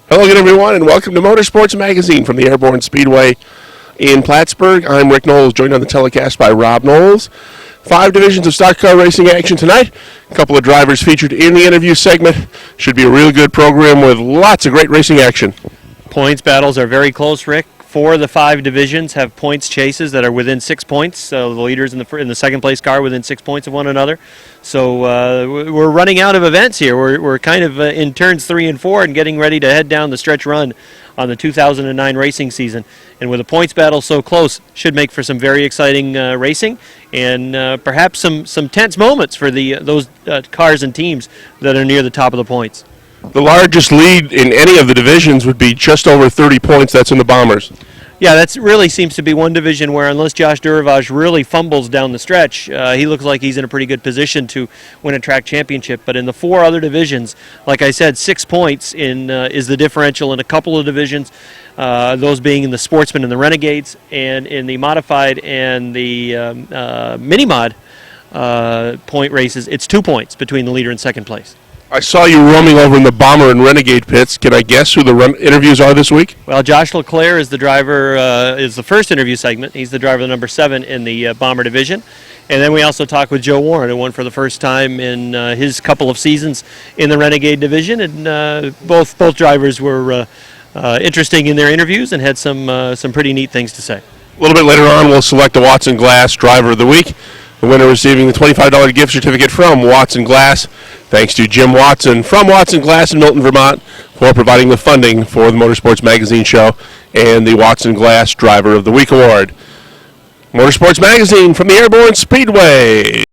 Hello again, everyone, and welcome to Motorsports Magazine from the Airborne Speedway in Plattsburgh. I'm Rick Knowles, joined on the telecast by Rob Knowles. 5 divisions of stock car racing action tonight. A couple of drivers featured in the interview segment. Should be a real good program with lots of great racing action. Points battles are very close, Rick. 4 of the 5 divisions have points chases that are within 6 points. So the leaders in the second place car within 6 points of one another. So we're running out of events here. We're kind of in turns 3 and 4 and getting ready to head down the stretch run on the 2009 racing season. And with the points battle so close, should make for some very exciting racing and perhaps some tense moments for those cars and teams that are near the top of the points. The largest lead in any of the divisions would be just over 30 points. That's in the Bombers. Yeah, that really seems to be one division where unless Josh Durivage really fumbles down the stretch, he looks like he's in a pretty good position to win a track championship. But in the 4 other divisions, like I said, 6 points is the differential in a couple of divisions, those being in the Sportsman and the Renegades, and in the Modified and the Mini-Mod point races, it's 2 points between the leader and second place. I saw you roaming over in the Bomber and Renegade pits. Can I guess who the interviews are this week? Well, Josh LeClaire is the driver, is the first interview segment. He's the driver number 7 in the Bomber division. And then we also talk with Joe Warren, who won for the first time in his couple of seasons in the Renegade division. And both drivers were interesting in their interviews and had some pretty neat things to say. A little bit later on, we'll select the Watson Glass Driver of the Week. The winner receiving the $25 gift certificate from Watson Glass. Thanks to Jim Watson from Watson Glass in Milton, Vermont, for providing the funding for the Motorsports Magazine show and the Watson Glass Driver of the Week award. Motorsports Magazine from the Airborne Speedway.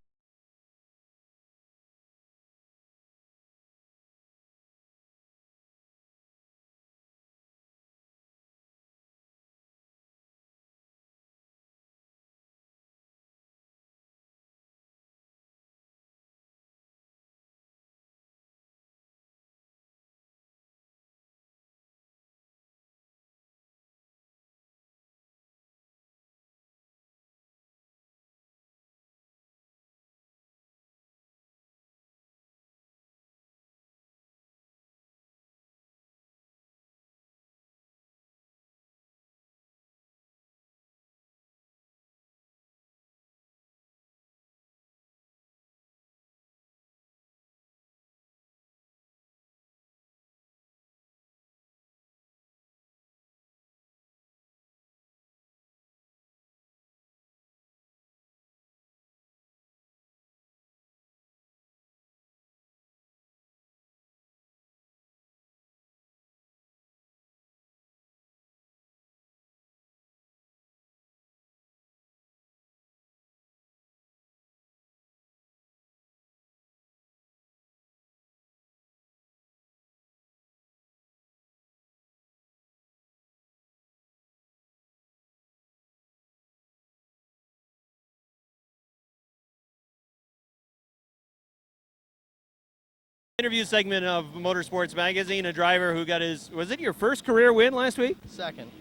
Interview segment of Motorsports Magazine, a driver who got was it your first career win last week?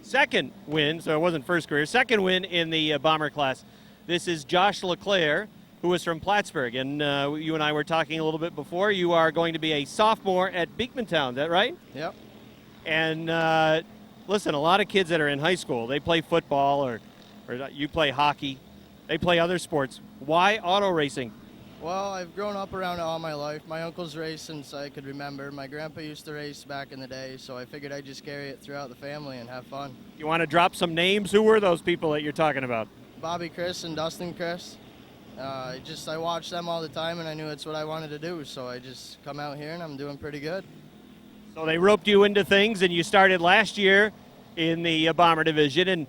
Second win, so it wasn't first career. Second win in the Bomber class. This is Josh LeClaire, who is from Plattsburgh. And you and I were talking a little bit before. You are going to be a sophomore at Beekmantown, is that right? Yep. And listen, a lot of kids that are in high school, they play football or you play hockey. They play other sports. Why auto racing? Well, I've grown up around it all my life. My uncle's raced since I could remember. My grandpa used to race back in the day, so I figured I'd just carry it throughout the family and have fun. You want to drop some names? Who were those people that you're talking about? Bobby Chris and Dustin Chris. I watched them all the time, and I knew it's what I wanted to do, so I just come out here, and I'm doing pretty good. So they roped you into things, and you started last year in the Bomber division. And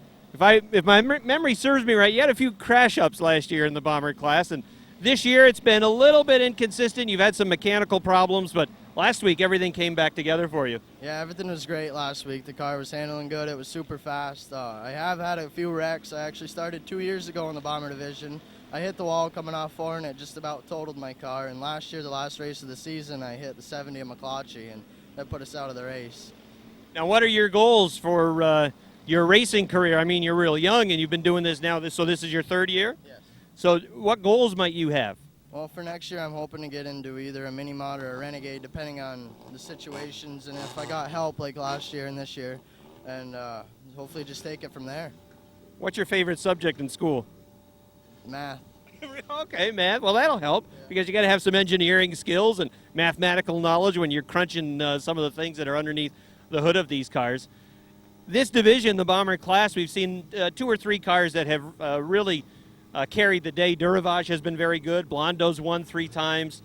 if my memory serves me right, you had a few crash-ups last year in the Bomber class, and this year it's been a little bit inconsistent. You've had some mechanical problems, but last week everything came back together for you. Yeah, everything was great last week. The car was handling good. It was super fast. I have had a few wrecks. I actually started 2 years ago in the Bomber division. I hit the wall coming off 4, and it just about totaled my car. And last year, the last race of the season, I hit the 70 at McClatchy, and that put us out of the race. Now, what are your goals for your racing career? I mean, you're real young, and you've been doing this now. So this is your 3rd year? Yes. So what goals might you have? Well, for next year, I'm hoping to get into either a mini mod or a renegade, depending on the situations and if I got help like last year and this year, and hopefully just take it from there. What's your favorite subject in school? Math. Okay, math. Well, that'll help because you got to have some engineering skills and mathematical knowledge when you're crunching some of the things that are underneath the hood of these cars. This division, the Bomber class, we've seen 2 or 3 cars that have really carried the day. Duravage has been very good. Blondo's won 3 times.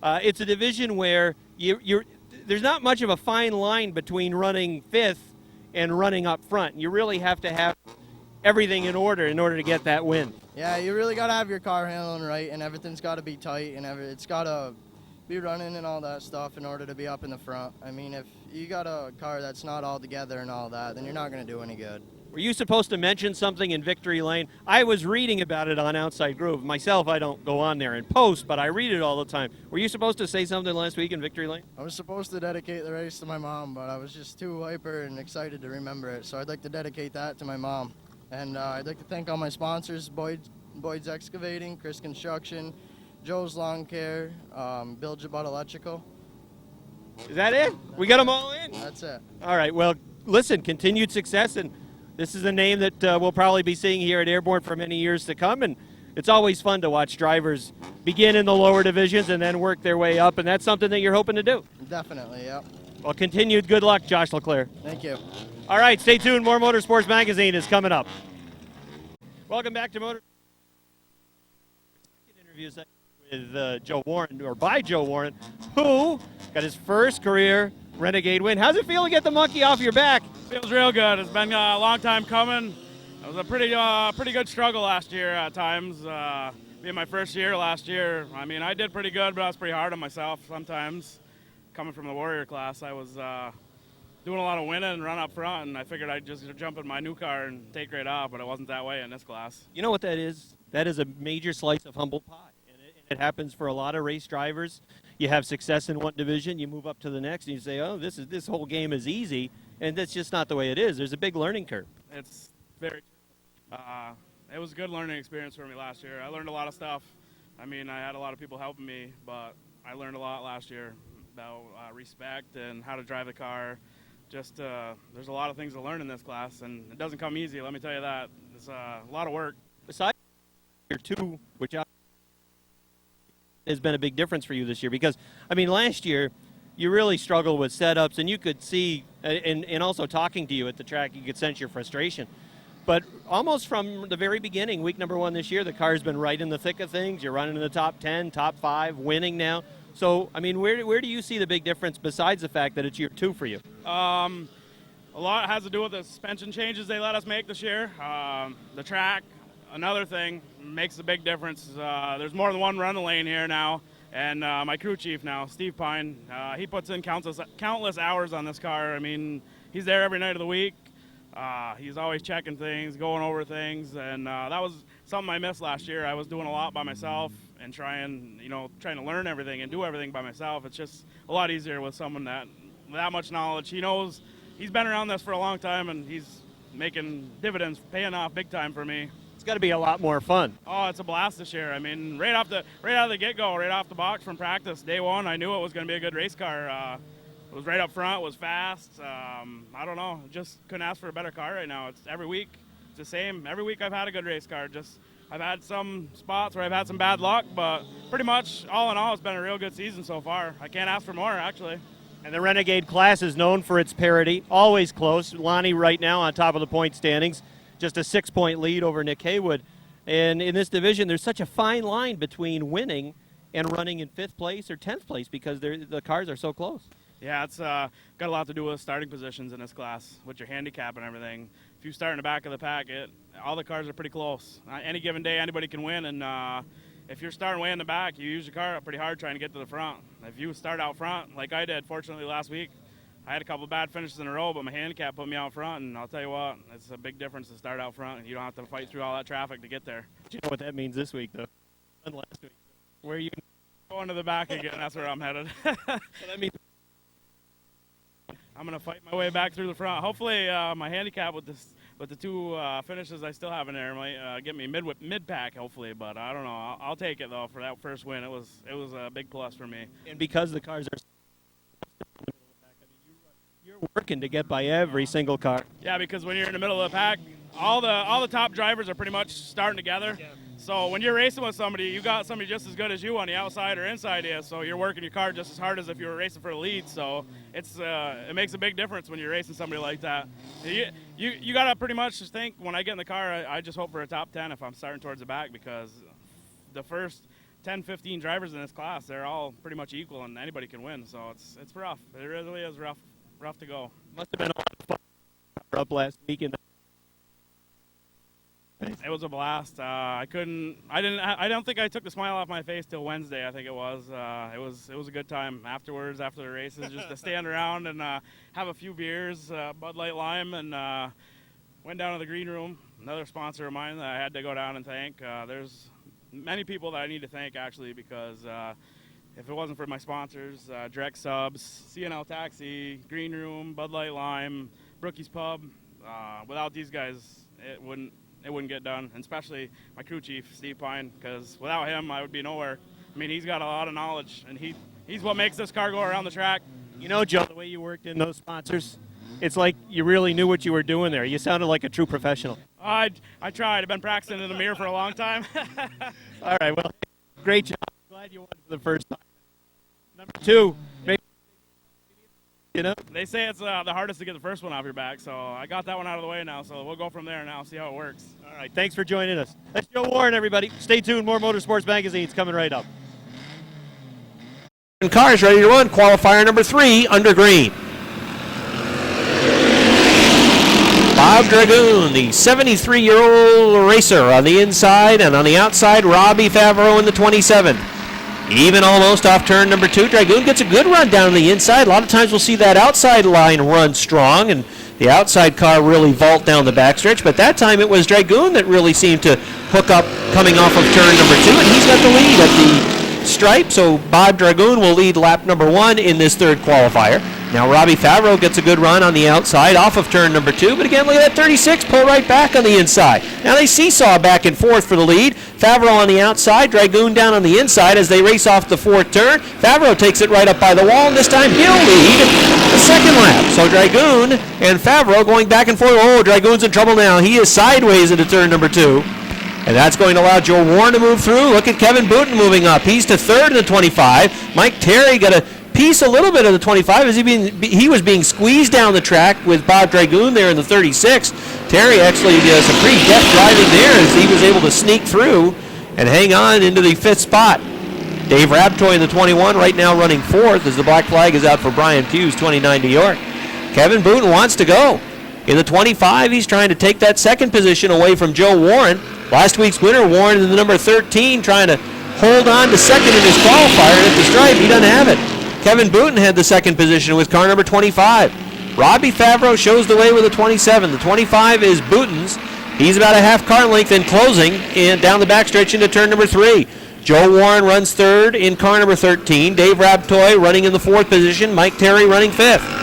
It's a division where there's not much of a fine line between running 5th and running up front. You really have to have everything in order to get that win. Yeah, you really got to have your car handling right, and everything's got to be tight, and it's got to be running and all that stuff in order to be up in the front. I mean, if you got a car that's not all together and all that, then you're not going to do any good. Were you supposed to mention something in Victory Lane? I was reading about it on Outside Groove. Myself, I don't go on there and post, but I read it all the time. Were you supposed to say something last week in Victory Lane? I was supposed to dedicate the race to my mom, but I was just too hyper and excited to remember it, so I'd like to dedicate that to my mom. And I'd like to thank all my sponsors, Boyd's Excavating, Chris Construction, Joe's Lawn Care, Bill Jabot Electrical. Is that it? We got them all in? That's it. All right, well, listen, continued success, and this is a name that we'll probably be seeing here at Airborne for many years to come, and it's always fun to watch drivers begin in the lower divisions and then work their way up, and that's something that you're hoping to do. Definitely, yep. Well, continued good luck, Josh LeClaire. Thank you. All right, stay tuned. More Motorsports Magazine is coming up. Welcome back to Motor. Interview with Joe Warren, or by Joe Warren, who got his first career Renegade win. How's it feel to get the monkey off your back? Feels real good. It's been a long time coming. It was a pretty good struggle last year at times. Being my first year last year, I mean, I did pretty good, but I was pretty hard on myself sometimes. Coming from the Warrior class, I was doing a lot of winning and run up front, and I figured I'd just jump in my new car and take right off, but it wasn't that way in this class. You know what that is? That is a major slice of humble pie. It happens for a lot of race drivers. You have success in one division, you move up to the next, and you say, oh, this whole game is easy, and that's just not the way it is. There's a big learning curve. It's very it was a good learning experience for me last year. I learned a lot of stuff. I mean, I had a lot of people helping me, but I learned a lot last year about respect and how to drive the car. Just there's a lot of things to learn in this class, and it doesn't come easy, let me tell you that. It's a lot of work. Besides year 2, which has been a big difference for you this year, because, I mean, last year you really struggled with setups, and you could see, and also talking to you at the track, you could sense your frustration. But almost from the very beginning, week number 1 this year, the car's been right in the thick of things. You're running in the top 10, top 5, winning now. So, I mean, where do you see the big difference besides the fact that it's year 2 for you? A lot has to do with the suspension changes they let us make this year. The track, another thing, makes a big difference. There's more than one run lane here now, and my crew chief now, Steve Pine, he puts in countless hours on this car. I mean, he's there every night of the week. He's always checking things, going over things, and that was something I missed last year. I was doing a lot by myself and trying to learn everything and do everything by myself. It's just a lot easier with someone that much knowledge. He knows, he's been around this for a long time, and he's making dividends, paying off big time for me. It's got to be a lot more fun. Oh, it's a blast this year. I mean, right out of the get-go, right off the box from practice, day 1, I knew it was going to be a good race car. It was right up front, it was fast. I don't know, just couldn't ask for a better car right now. It's every week, it's the same. Every week I've had a good race car. I've had some spots where I've had some bad luck, but pretty much all in all, it's been a real good season so far. I can't ask for more, actually. And the Renegade class is known for its parity, always close. Lonnie right now on top of the point standings, just a 6-point lead over Nick Haywood. And in this division, there's such a fine line between winning and running in 5th place or 10th place because the cars are so close. Yeah, it's got a lot to do with starting positions in this class, with your handicap and everything. If you start in the back of the pack, all the cars are pretty close. Any given day, anybody can win, and if you're starting way in the back, you use your car up pretty hard trying to get to the front. If you start out front, like I did, fortunately last week, I had a couple of bad finishes in a row, but my handicap put me out front, and I'll tell you what, it's a big difference to start out front, and you don't have to fight through all that traffic to get there. Do you know what that means this week, though? And last week. Where are you going to the back again? That's where I'm headed. So that means I'm going to fight my way back through the front. Hopefully my handicap with But the two finishes I still have in there might get me mid pack hopefully. But I don't know. I'll take it though for that first win. It was a big plus for me. And because the cars are you're working to get by every single car. Yeah, because when you're in the middle of the pack, all the top drivers are pretty much starting together. Yeah. So when you're racing with somebody, you got somebody just as good as you on the outside or inside you. So you're working your car just as hard as if you were racing for the lead. So it makes a big difference when you're racing somebody like that. You gotta pretty much just think when I get in the car, I just hope for a top 10 if I'm starting towards the back, because the first 10, 15 drivers in this class, they're all pretty much equal and anybody can win. So it's rough. It really is rough to go. Must have been a lot of fun up last week. It was a blast. I don't think I took the smile off my face till Wednesday. I think it was. It was a good time afterwards, after the races, just to stand around and have a few beers, Bud Light Lime, and went down to the green room. Another sponsor of mine that I had to go down and thank. There's many people that I need to thank actually, because if it wasn't for my sponsors, Direct Subs, CNL Taxi, Green Room, Bud Light Lime, Brookie's Pub, without these guys, it wouldn't get done, and especially my crew chief, Steve Pine, because without him, I would be nowhere. I mean, he's got a lot of knowledge, and he's what makes this car go around the track. You know, Joe, the way you worked in those sponsors, it's like you really knew what you were doing there. You sounded like a true professional. I tried. I've been practicing in the mirror for a long time. All right, well, great job. Glad you won for the first time. Number two, you know? They say it's the hardest to get the first one off your back, so I got that one out of the way now, so we'll go from there now, see how it works. All right, thanks for joining us. That's Joe Warren, everybody. Stay tuned, more Motorsports Magazine's coming right up. Cars ready to run, qualifier number 3 under green. Bob Dragoon, the 73-year-old racer on the inside, and on the outside, Robbie Favreau in the 27. Even almost off turn number 2. Dragoon gets a good run down the inside. A lot of times we'll see that outside line run strong and the outside car really vault down the backstretch, but that time it was Dragoon that really seemed to hook up coming off of turn number 2, and he's got the lead at the stripe, so Bob Dragoon will lead lap number 1 in this third qualifier. Now Robbie Favreau gets a good run on the outside off of turn number 2, but again, look at that 36 pull right back on the inside. Now they seesaw back and forth for the lead. Favreau on the outside, Dragoon down on the inside as they race off the fourth turn. Favreau takes it right up by the wall, and this time he'll lead the second lap. So Dragoon and Favreau going back and forth. Oh, Dragoon's in trouble now. He is sideways into turn number 2. And that's going to allow Joe Warren to move through. Look at Kevin Booten moving up. He's to third in the 25. Mike Terry got a piece a little bit of the 25 as he was being squeezed down the track with Bob Dragoon there in the 36. Terry actually did some pretty deft driving there as he was able to sneak through and hang on into the 5th spot. Dave Rabtoy in the 21 right now running 4th as the black flag is out for Brian Hughes, 29 to York. Kevin Booten wants to go. In the 25, he's trying to take that second position away from Joe Warren. Last week's winner, Warren, in the number 13, trying to hold on to second in his qualifier, and at the stripe, he doesn't have it. Kevin Booten had the second position with car number 25. Robbie Favreau shows the way with a 27. The 25 is Booten's. He's about a half car length in closing and down the backstretch into turn number 3. Joe Warren runs third in car number 13. Dave Rabtoy running in the 4th position. Mike Terry running 5th.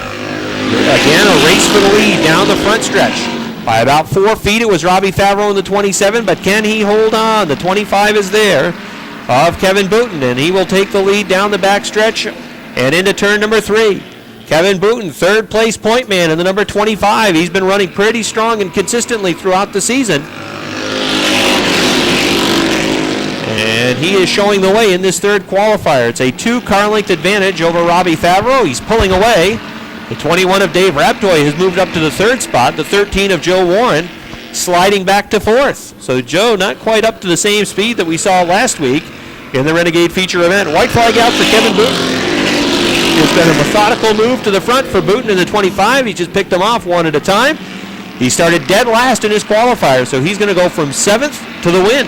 Again, a race for the lead down the front stretch. By about 4 feet, it was Robbie Favreau in the 27, but can he hold on? The 25 is there of Kevin Booten, and he will take the lead down the backstretch and into turn number 3. Kevin Booten, third place point man in the number 25. He's been running pretty strong and consistently throughout the season. And he is showing the way in this third qualifier. It's a 2-car length advantage over Robbie Favreau. He's pulling away. The 21 of Dave Rabtoy has moved up to the 3rd spot. The 13 of Joe Warren sliding back to 4th. So Joe not quite up to the same speed that we saw last week in the Renegade feature event. White flag out for Kevin Booten. It's been a methodical move to the front for Booten in the 25. He just picked them off one at a time. He started dead last in his qualifier, so he's going to go from 7th to the win.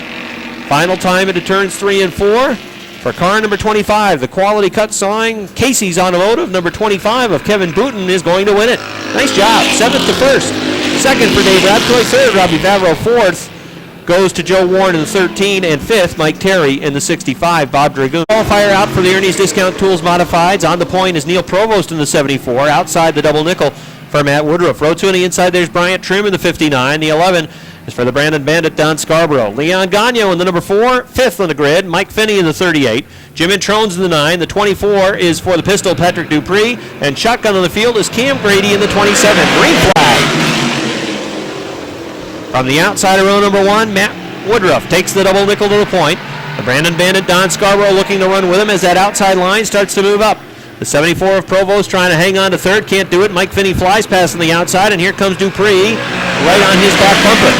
Final time into turns 3 and 4. For car number 25, the quality cut sawing Casey's Automotive, number 25 of Kevin Booten is going to win it. Nice job. 7th to 1st. 2nd for Dave Rabtoy. 3rd, Robbie Favreau. 4th goes to Joe Warren in the 13, and 5th, Mike Terry in the 65. Bob Dragoon. Qualifier out for the Ernie's Discount Tools Modifieds. On the point is Neil Provost in the 74. Outside the double nickel, for Matt Woodruff. Row 2 on the inside, there's Bryant Trim in the 59. The 11 is for the Brandon Bandit, Don Scarborough. Leon Gagno in the number 4, 5th on the grid. Mike Finney in the 38. Jim Intrones in the 9. The 24 is for the pistol, Patrick Dupree. And shotgun on the field is Cam Grady in the 27. Green flag. From the outside of row number 1, Matt Woodruff takes the double nickel to the point. The Brandon Bandit, Don Scarborough, looking to run with him as that outside line starts to move up. The 74 of Provost trying to hang on to third, can't do it. Mike Finney flies past on the outside, and here comes Dupree right on his back bumper.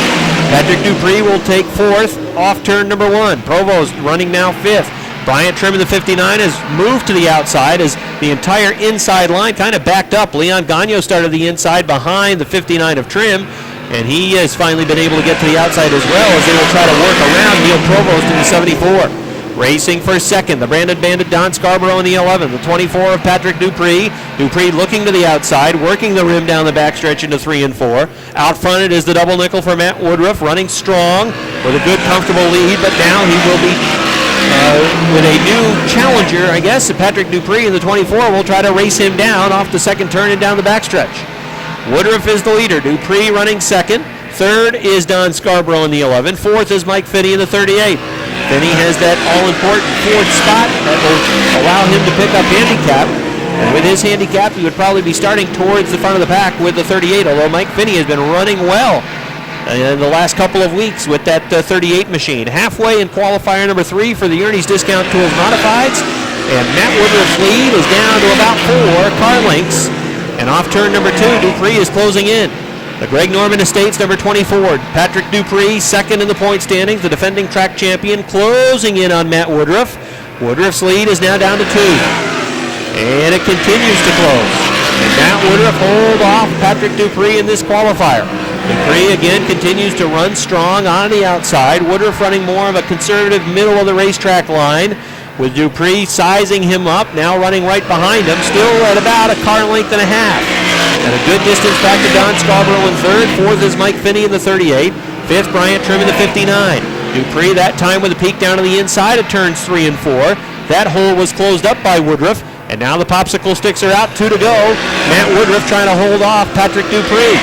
Patrick Dupree will take 4th off turn number 1. Provost running now 5th. Bryant Trim in the 59 has moved to the outside as the entire inside line kind of backed up. Leon Gagno started the inside behind the 59 of Trim, and he has finally been able to get to the outside as well as they will try to work around Neil Provost in the 74. Racing for second, the Brandon Bandit, Don Scarborough in the 11. The 24 of Patrick Dupree. Dupree looking to the outside, working the rim down the backstretch into 3 and 4. Out front it is the double nickel for Matt Woodruff, running strong with a good, comfortable lead, but now he will be with a new challenger, I guess. Patrick Dupree in the 24 will try to race him down off the second turn and down the backstretch. Woodruff is the leader. Dupree running second. Third is Don Scarborough in the 11. Fourth is Mike Finney in the 38. Finney has that all-important fourth spot that will allow him to pick up handicap. And with his handicap, he would probably be starting towards the front of the pack with the 38, although Mike Finney has been running well in the last couple of weeks with that 38 machine. Halfway in qualifier number 3 for the Ernie's Discount Tools Modifieds. And Matt Woodruff's lead is down to about 4 car lengths. And off turn number 2, Dupree is closing in. The Greg Norman Estates, number 24. Patrick Dupree, second in the point standings. The defending track champion closing in on Matt Woodruff. Woodruff's lead is now down to 2. And it continues to close. And Matt Woodruff hold off Patrick Dupree in this qualifier. Dupree again continues to run strong on the outside. Woodruff running more of a conservative middle of the racetrack line, with Dupree sizing him up, now running right behind him, still at about a car length and a half. And a good distance back to Don Scarborough in third. Fourth is Mike Finney in the 38. Fifth, Bryant Trim in the 59. Dupree that time with a peek down to the inside of turns 3 and 4. That hole was closed up by Woodruff, and now the popsicle sticks are out, 2 to go. Matt Woodruff trying to hold off Patrick Dupree.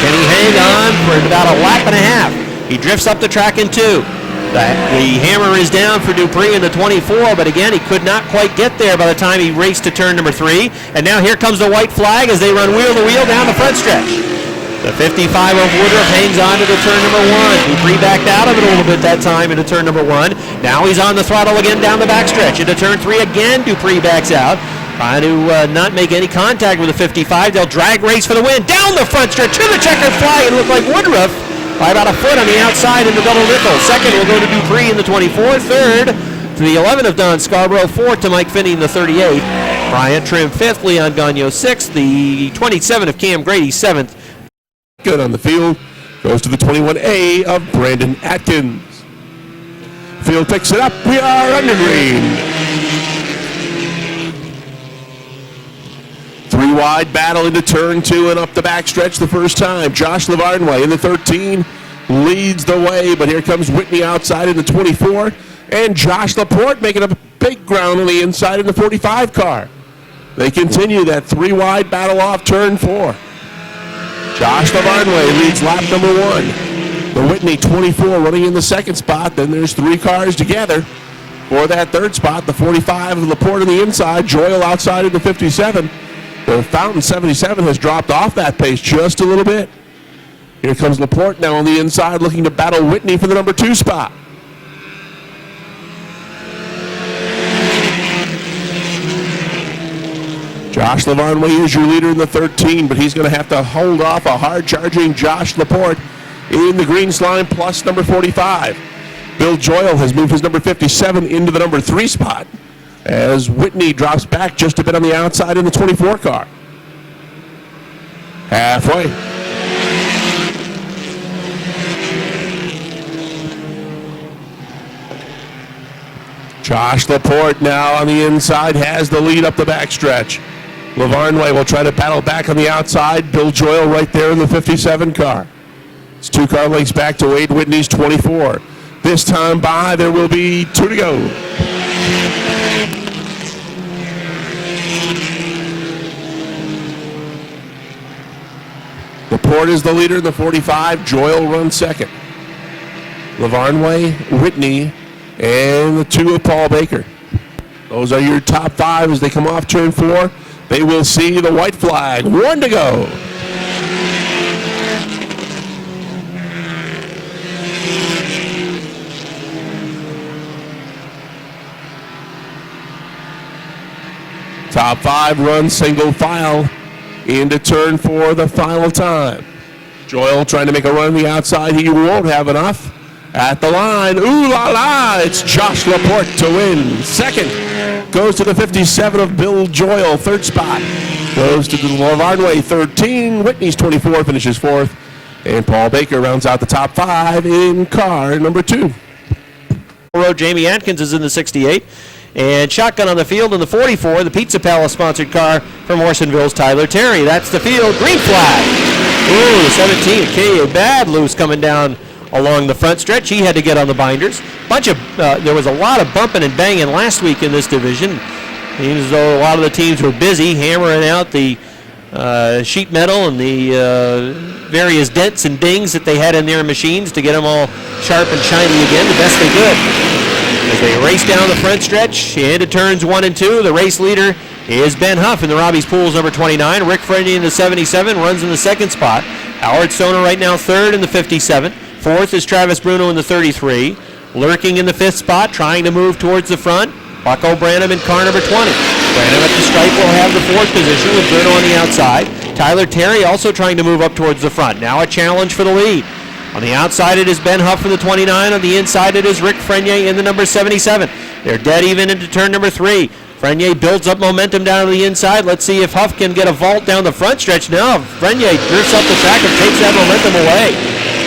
Can he hang on for about a lap and a half? He drifts up the track in 2. The hammer is down for Dupree in the 24, but again, he could not quite get there by the time he raced to turn number 3. And now here comes the white flag as they run wheel to wheel down the front stretch. The 55 of Woodruff hangs on to the turn number 1. Dupree backed out of it a little bit that time into turn number 1. Now he's on the throttle again down the backstretch. Into turn 3 again, Dupree backs out. Trying to not make any contact with the 55. They'll drag race for the win. Down the front stretch to the checkered flag, and look like Woodruff by about a foot on the outside in the double nickel. Second will go to Dupree in the 24. Third to the 11 of Don Scarborough. Fourth to Mike Finney in the 38. Bryant Trim 5th. Leon Gagno 6th. The 27 of Cam Grady 7th. Good on the field. Goes to the 21A of Brandon Atkins. Field picks it up. We are under green. 3 wide battle into turn 2 and up the backstretch the first time. Josh Lavarnway in the 13 leads the way, but here comes Whitney outside in the 24, and Josh Laporte making up big ground on the inside in the 45 car. They continue that 3 wide battle off turn 4. Josh Lavarnway leads lap number 1. The Whitney 24 running in the second spot. Then there's 3 cars together for that third spot. The 45 of Laporte on the inside, Joyle outside in the 57. The Fountain 77 has dropped off that pace just a little bit. Here comes Laporte now on the inside looking to battle Whitney for the number 2 spot. Josh Lavarnway is your leader in the 13, but he's going to have to hold off a hard-charging Josh Laporte in the green slime plus number 45. Bill Joyle has moved his number 57 into the number 3 spot, as Whitney drops back just a bit on the outside in the 24 car. Halfway. Josh Laporte now on the inside has the lead up the backstretch. Lavarnway will try to battle back on the outside. Bill Joyle right there in the 57 car. It's 2 car lengths back to Wade Whitney's 24. This time by, there will be 2 to go. Laporte is the leader in the 45. Joyle runs second. Lavarnway, Whitney, and the 2 of Paul Baker. Those are your top 5 as they come off turn 4. They will see the white flag. 1 to go. Top 5 run single file into turn 4 the final time. Joyle trying to make a run on the outside. He won't have enough. At the line, ooh la la, it's Josh Laporte to win. Second goes to the 57 of Bill Joyle. Third spot goes to the Lavarnway 13. Whitney's 24 finishes 4th. And Paul Baker rounds out the top 5 in car number 2. Jamie Atkins is in the 68. And shotgun on the field in the 44, the Pizza Palace sponsored car from Horsonville's Tyler Terry. That's the field. Green flag. Ooh, the 17, K.A. Bad loose coming down along the front stretch. He had to get on the binders. There was a lot of bumping and banging last week in this division. Seems as though a lot of the teams were busy hammering out the sheet metal and the various dents and dings that they had in their machines to get them all sharp and shiny again, the best they could. As they race down the front stretch into turns 1 and 2, the race leader is Ben Huff in the Robbie's Pools number 29. Rick Frenier in the 77 runs in the 2nd spot. Howard Stoner right now 3rd in the 57. 4th is Travis Bruno in the 33. Lurking in the 5th spot, trying to move towards the front, Bucko Branham in car number 20. Branham at the stripe will have the 4th position with Bruno on the outside. Tyler Terry also trying to move up towards the front. Now a challenge for the lead. On the outside, it is Ben Huff in the 29. On the inside, it is Rick Frenier in the number 77. They're dead even into turn number 3. Frenier builds up momentum down to the inside. Let's see if Huff can get a vault down the front stretch. No, Frenier drifts up the track and takes that momentum away.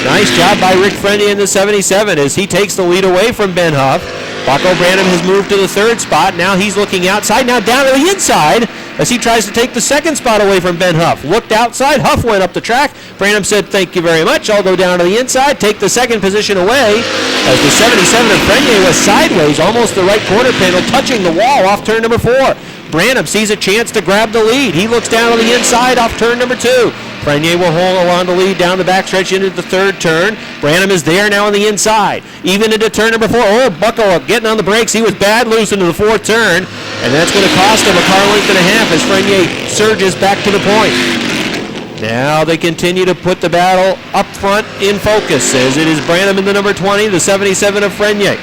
Nice job by Rick Frenier in the 77 as he takes the lead away from Ben Huff. Bucko Branham has moved to the 3rd spot. Now he's looking outside, now down to the inside as he tries to take the 2nd spot away from Ben Huff. Looked outside, Huff went up the track. Branham said, thank you very much, I'll go down to the inside, take the 2nd position away as the 77 of Frenier was sideways, almost the right quarter panel, touching the wall off turn number 4. Branham sees a chance to grab the lead. He looks down on the inside off turn number 2. Frenier will hold on to lead down the backstretch into the 3rd turn. Branham is there now on the inside. Even into turn number 4. Oh, Bucko getting on the brakes. He was bad loose into the 4th turn. And that's going to cost him a car length and a half as Frenier surges back to the point. Now they continue to put the battle up front in focus as it is Branham in the number 20, the 77 of Frenier.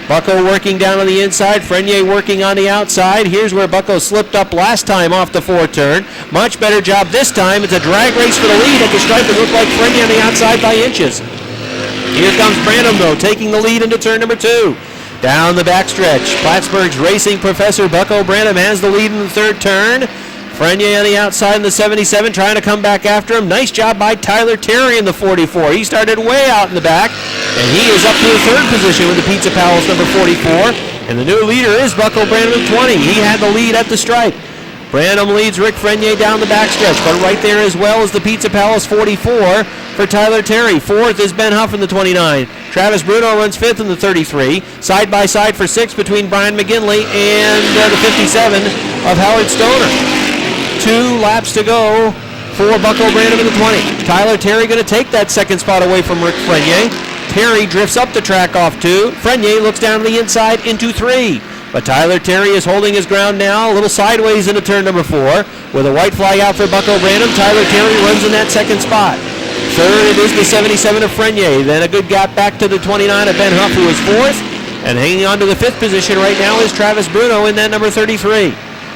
Bucko working down on the inside, Frenier working on the outside. Here's where Bucko slipped up last time off the 4th turn. Much better job this time. It's a drag race for the lead at the stripe. It looked like Frenier on the outside by inches. Here comes Branham, though, taking the lead into turn number 2. Down the backstretch, Plattsburgh's racing professor Bucko Branham has the lead in the 3rd turn. Frenier on the outside in the 77 trying to come back after him. Nice job by Tyler Terry in the 44. He started way out in the back, and he is up to the 3rd position with the Pizza Palace number 44. And the new leader is Bucko Branham at 20. He had the lead at the stripe. Branham leads Rick Frenier down the backstretch, but right there as well as the Pizza Palace 44 for Tyler Terry. 4th is Ben Huff in the 29. Travis Bruno runs 5th in the 33. Side by side for 6th between Brian McGinley and the 57 of Howard Stoner. 2 laps to go for Bucko Branham in the 20. Tyler Terry going to take that 2nd spot away from Rick Frenier. Terry drifts up the track off 2. Frenier looks down the inside into 3. But Tyler Terry is holding his ground now, a little sideways into turn number 4. With a white flag out for Bucko Branham, Tyler Terry runs in that 2nd spot. 3rd, it is the 77 of Frenier. Then a good gap back to the 29 of Ben Huff, who is 4th. And hanging on to the 5th position right now is Travis Bruno in that number 33.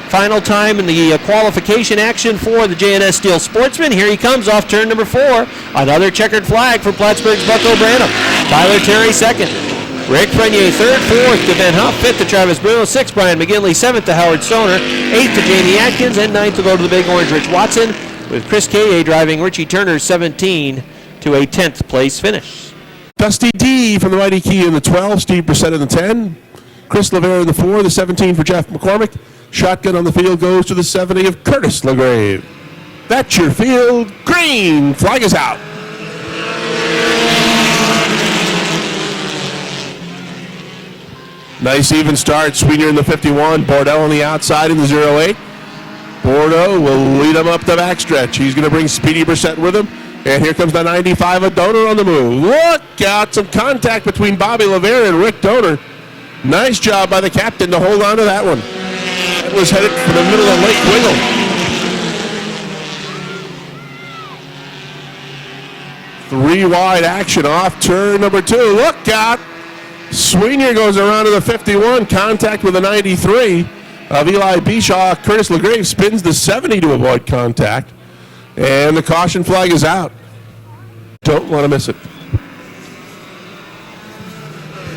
Final time in the qualification action for the JNS Steel Sportsman. Here he comes off turn number 4. Another checkered flag for Plattsburgh's Bucko Branham. Tyler Terry 2nd. Rick Frenier 3rd, 4th to Ben Huff, 5th to Travis Bruno, 6th Brian McGinley, 7th to Howard Stoner, 8th to Jamie Atkins, and 9th to go to the Big Orange Rich Watson, with Chris K.A. driving Richie Turner 17 to a 10th place finish. Dusty D from the Mighty Key in the 12, Steve Brissett in the 10, Chris LeVere in the 4, the 17 for Jeff McCormick. Shotgun on the field goes to the 70 of Curtis LaGrave. That's your field. Green flag is out. Nice even start. Sweeter in the 51. Bordell on the outside in the 08. Bordeaux will lead him up the backstretch. He's going to bring Speedy Brissett with him. And here comes the 95 of Donor on the move. Look out, some contact between Bobby LeVere and Rick Donor. Nice job by the captain to hold on to that one. That was headed for the middle of Lake Wiggle. 3 wide action off turn number 2. Look out. Sweeney goes around to the 51. Contact with the 93 of Eli Bishaw. Curtis LeGrave spins the 70 to avoid contact. And the caution flag is out. Don't want to miss it.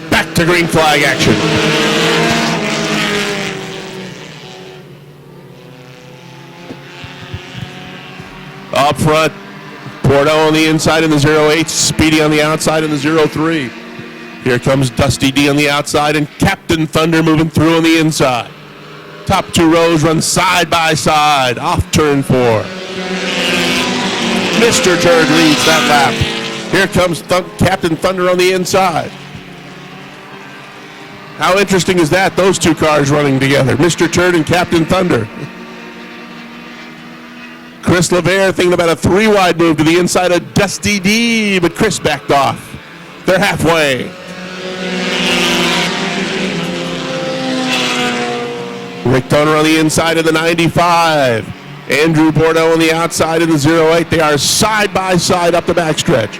Back to green flag action. Up front, Bordeaux on the inside in the 08, Speedy on the outside in the 03. Here comes Dusty D on the outside and Captain Thunder moving through on the inside. Top 2 rows run side by side, off turn 4. Mr. Turd leads that lap. Here comes Captain Thunder on the inside. How interesting is that, those 2 cars running together, Mr. Turd and Captain Thunder. Chris LeVere thinking about a 3 wide move to the inside of Dusty D, but Chris backed off. They're halfway. Rick Donor on the inside of the 95. Andrew Bordeaux on the outside of the 08. They are side by side up the backstretch.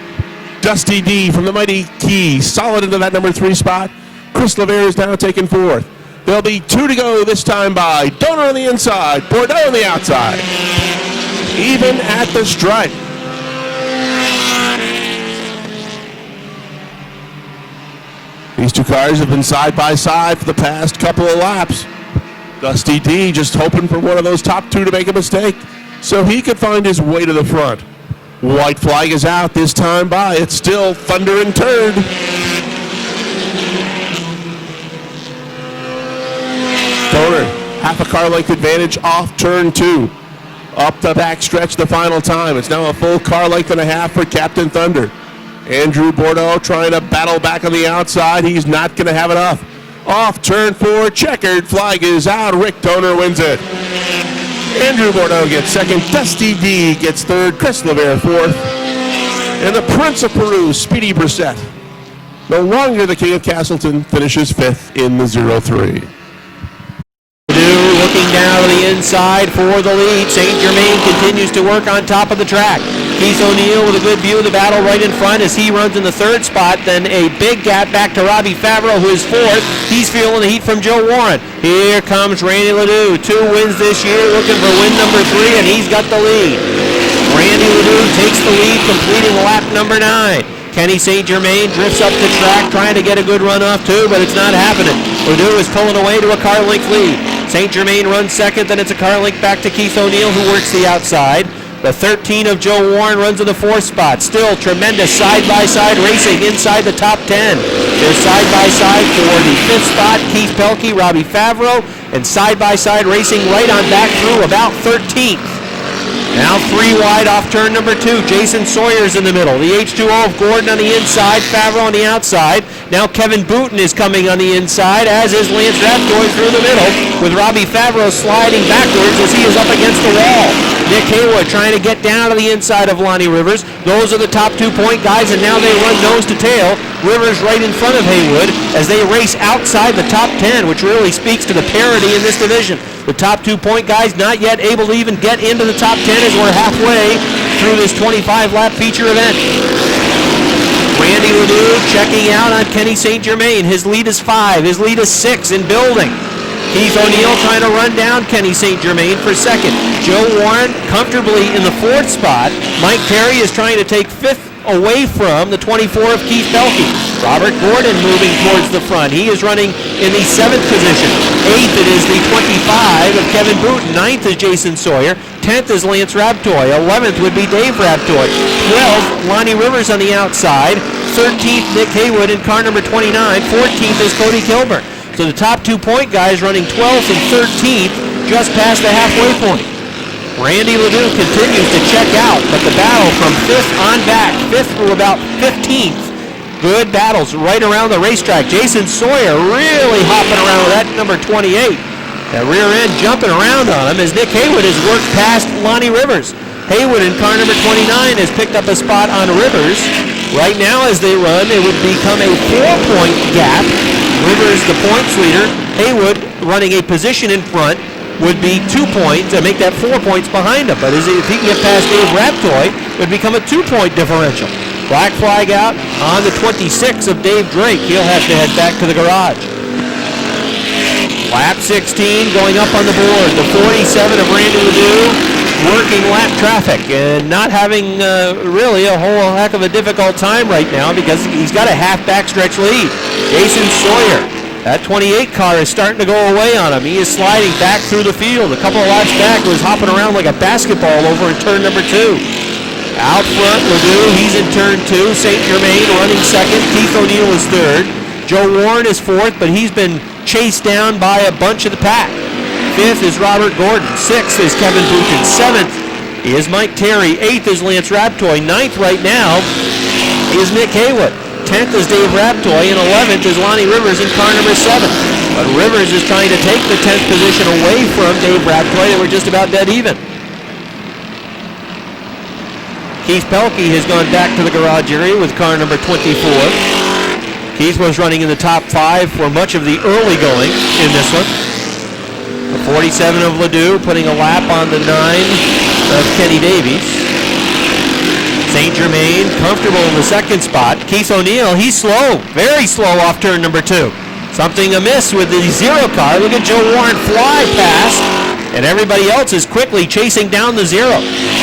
Dusty D from the Mighty Key, solid into that number 3 spot. Chris LeVere is now taking 4th. There'll be 2 to go this time by Donor on the inside, Bordeaux on the outside. Even at the stripe. These 2 cars have been side by side for the past couple of laps. Dusty D just hoping for one of those top 2 to make a mistake so he could find his way to the front. White flag is out this time by. It's still Thunder and Turd. Donor, half a car length advantage off turn 2. Up the backstretch the final time. It's now a full car length and a half for Captain Thunder. Andrew Bordeaux trying to battle back on the outside. He's not going to have enough. Off turn 4, checkered flag is out. Rick Donor wins it. Andrew Bordeaux gets 2nd. Dusty D gets 3rd. Chris LeVere 4th. And the Prince of Peru, Speedy Brissett, no longer the King of Castleton, finishes 5th in the 03. Looking down to the inside for the lead. St. Germain continues to work on top of the track. Keith O'Neill with a good view of the battle right in front as he runs in the 3rd spot. Then a big gap back to Robbie Favreau, who is 4th. He's feeling the heat from Joe Warren. Here comes Randy Ledoux. 2 wins this year, looking for win number 3, and he's got the lead. Randy Ledoux takes the lead, completing lap number 9. Kenny St. Germain drifts up the track, trying to get a good run off too, but it's not happening. Ledoux is pulling away to a car length lead. St. Germain runs 2nd, then it's a car length back to Keith O'Neill, who works the outside. The 13 of Joe Warren runs in the 4th spot. Still tremendous side-by-side racing inside the top 10. They're side-by-side for the 5th spot, Keith Pelkey, Robbie Favreau, and side-by-side racing right on back through about 13th. Now 3 wide off turn number 2. Jason Sawyer's in the middle. The H2O of Gordon on the inside, Favreau on the outside. Now Kevin Booten is coming on the inside, as is Lance Raptoy through the middle, with Robbie Favreau sliding backwards as he is up against the wall. Nick Haywood trying to get down to the inside of Lonnie Rivers. Those are the top 2 point guys, and now they run nose to tail. Rivers right in front of Haywood as they race outside the top 10, which really speaks to the parity in this division. The top 2 point guys not yet able to even get into the top 10 as we're halfway through this 25-lap feature event. Randy Ledoux checking out on Kenny St. Germain. His lead is 5. His lead is 6 in building. Keith O'Neill trying to run down Kenny St. Germain for 2nd. Joe Warren comfortably in the 4th spot. Mike Perry is trying to take 5th away from the 24 of Keith Pelkey. Robert Gordon moving towards the front. He is running in the 7th position. 8th it is the 25 of Kevin Booten. 9th is Jason Sawyer. 10th is Lance Raptoy. 11th would be Dave Raptoy. 12th, Lonnie Rivers on the outside. 13th, Nick Haywood in car number 29. 14th is Cody Kilburn. So the top 2 point guys running 12th and 13th just past the halfway point. Randy Ledoux continues to check out, but the battle from 5th on back, 5th through about 15th. Good battles right around the racetrack. Jason Sawyer really hopping around with that number 28. That rear end jumping around on him as Nick Haywood has worked past Lonnie Rivers. Haywood in car number 29 has picked up a spot on Rivers. Right now as they run, it would become a 4-point gap. Rivers the points leader. Haywood running a position in front would be 2 points and make that 4 points behind him. But if he can get past Dave Raptoy, it would become a 2-point differential. Black flag out on the 26 of Dave Drake. He'll have to head back to the garage. Lap 16 going up on the board. The 47 of Randy Ledoux working lap traffic and not having really a whole heck of a difficult time right now because he's got a half backstretch lead. Jason Sawyer, that 28 car is starting to go away on him. He is sliding back through the field. A couple of laps back was hopping around like a basketball over in turn number 2. Out front, Ledoux, he's in turn 2. St. Germain running second. Keith O'Neill is third. Joe Warren is fourth, but he's been chased down by a bunch of the pack. Fifth is Robert Gordon. Sixth is Kevin Buchan. Seventh is Mike Terry. Eighth is Lance Raptoy. Ninth right now is Nick Haywood. 10th is Dave Raptoy. And 11th is Lonnie Rivers in car number 7. But Rivers is trying to take the 10th position away from Dave Raptoy. They were just about dead even. Keith Pelkey has gone back to the garage area with car number 24. Keith was running in the top 5 for much of the early going in this one. The 47 of Ledoux putting a lap on the 9 of Kenny Davies. St. Germain comfortable in the second spot. Keith O'Neill, he's slow, very slow off turn number 2. Something amiss with the 0 car. Look at Joe Warren fly past, and everybody else is quickly chasing down the 0.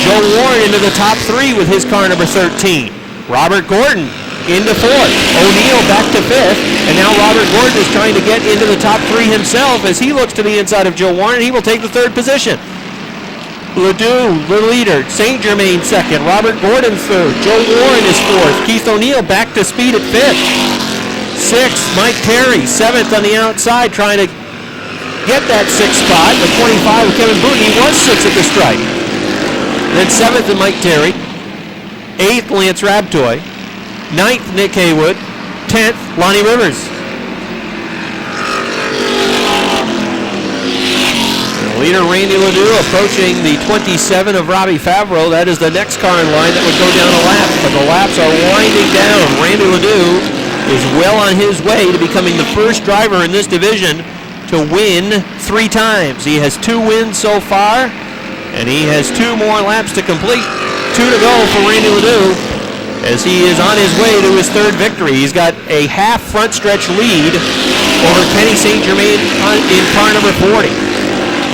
Joe Warren into the top 3 with his car number 13. Robert Gordon into 4th. O'Neill back to 5th. And now Robert Gordon is trying to get into the top 3 himself as he looks to the inside of Joe Warren. He will take the 3rd position. Ledoux, the leader. St. Germain 2nd. Robert Gordon 3rd. Joe Warren is 4th. Keith O'Neill back to speed at 5th. 6th, Mike Terry. 7th on the outside trying to get that 6th spot. The 25 of Kevin Booten. He was 6th at the stripe. Then 7th is Mike Terry. 8th, Lance Raptoy. 9th, Nick Haywood. 10th, Lonnie Rivers. The leader, Randy Ledoux, approaching the 27 of Robbie Favreau. That is the next car in line that would go down a lap. But the laps are winding down. Randy Ledoux is well on his way to becoming the first driver in this division to win 3 times. He has 2 wins so far, and he has 2 more laps to complete. 2 to go for Randy Ledoux, as he is on his way to his 3rd victory. He's got a half front stretch lead over Kenny St. Germain in car number 40.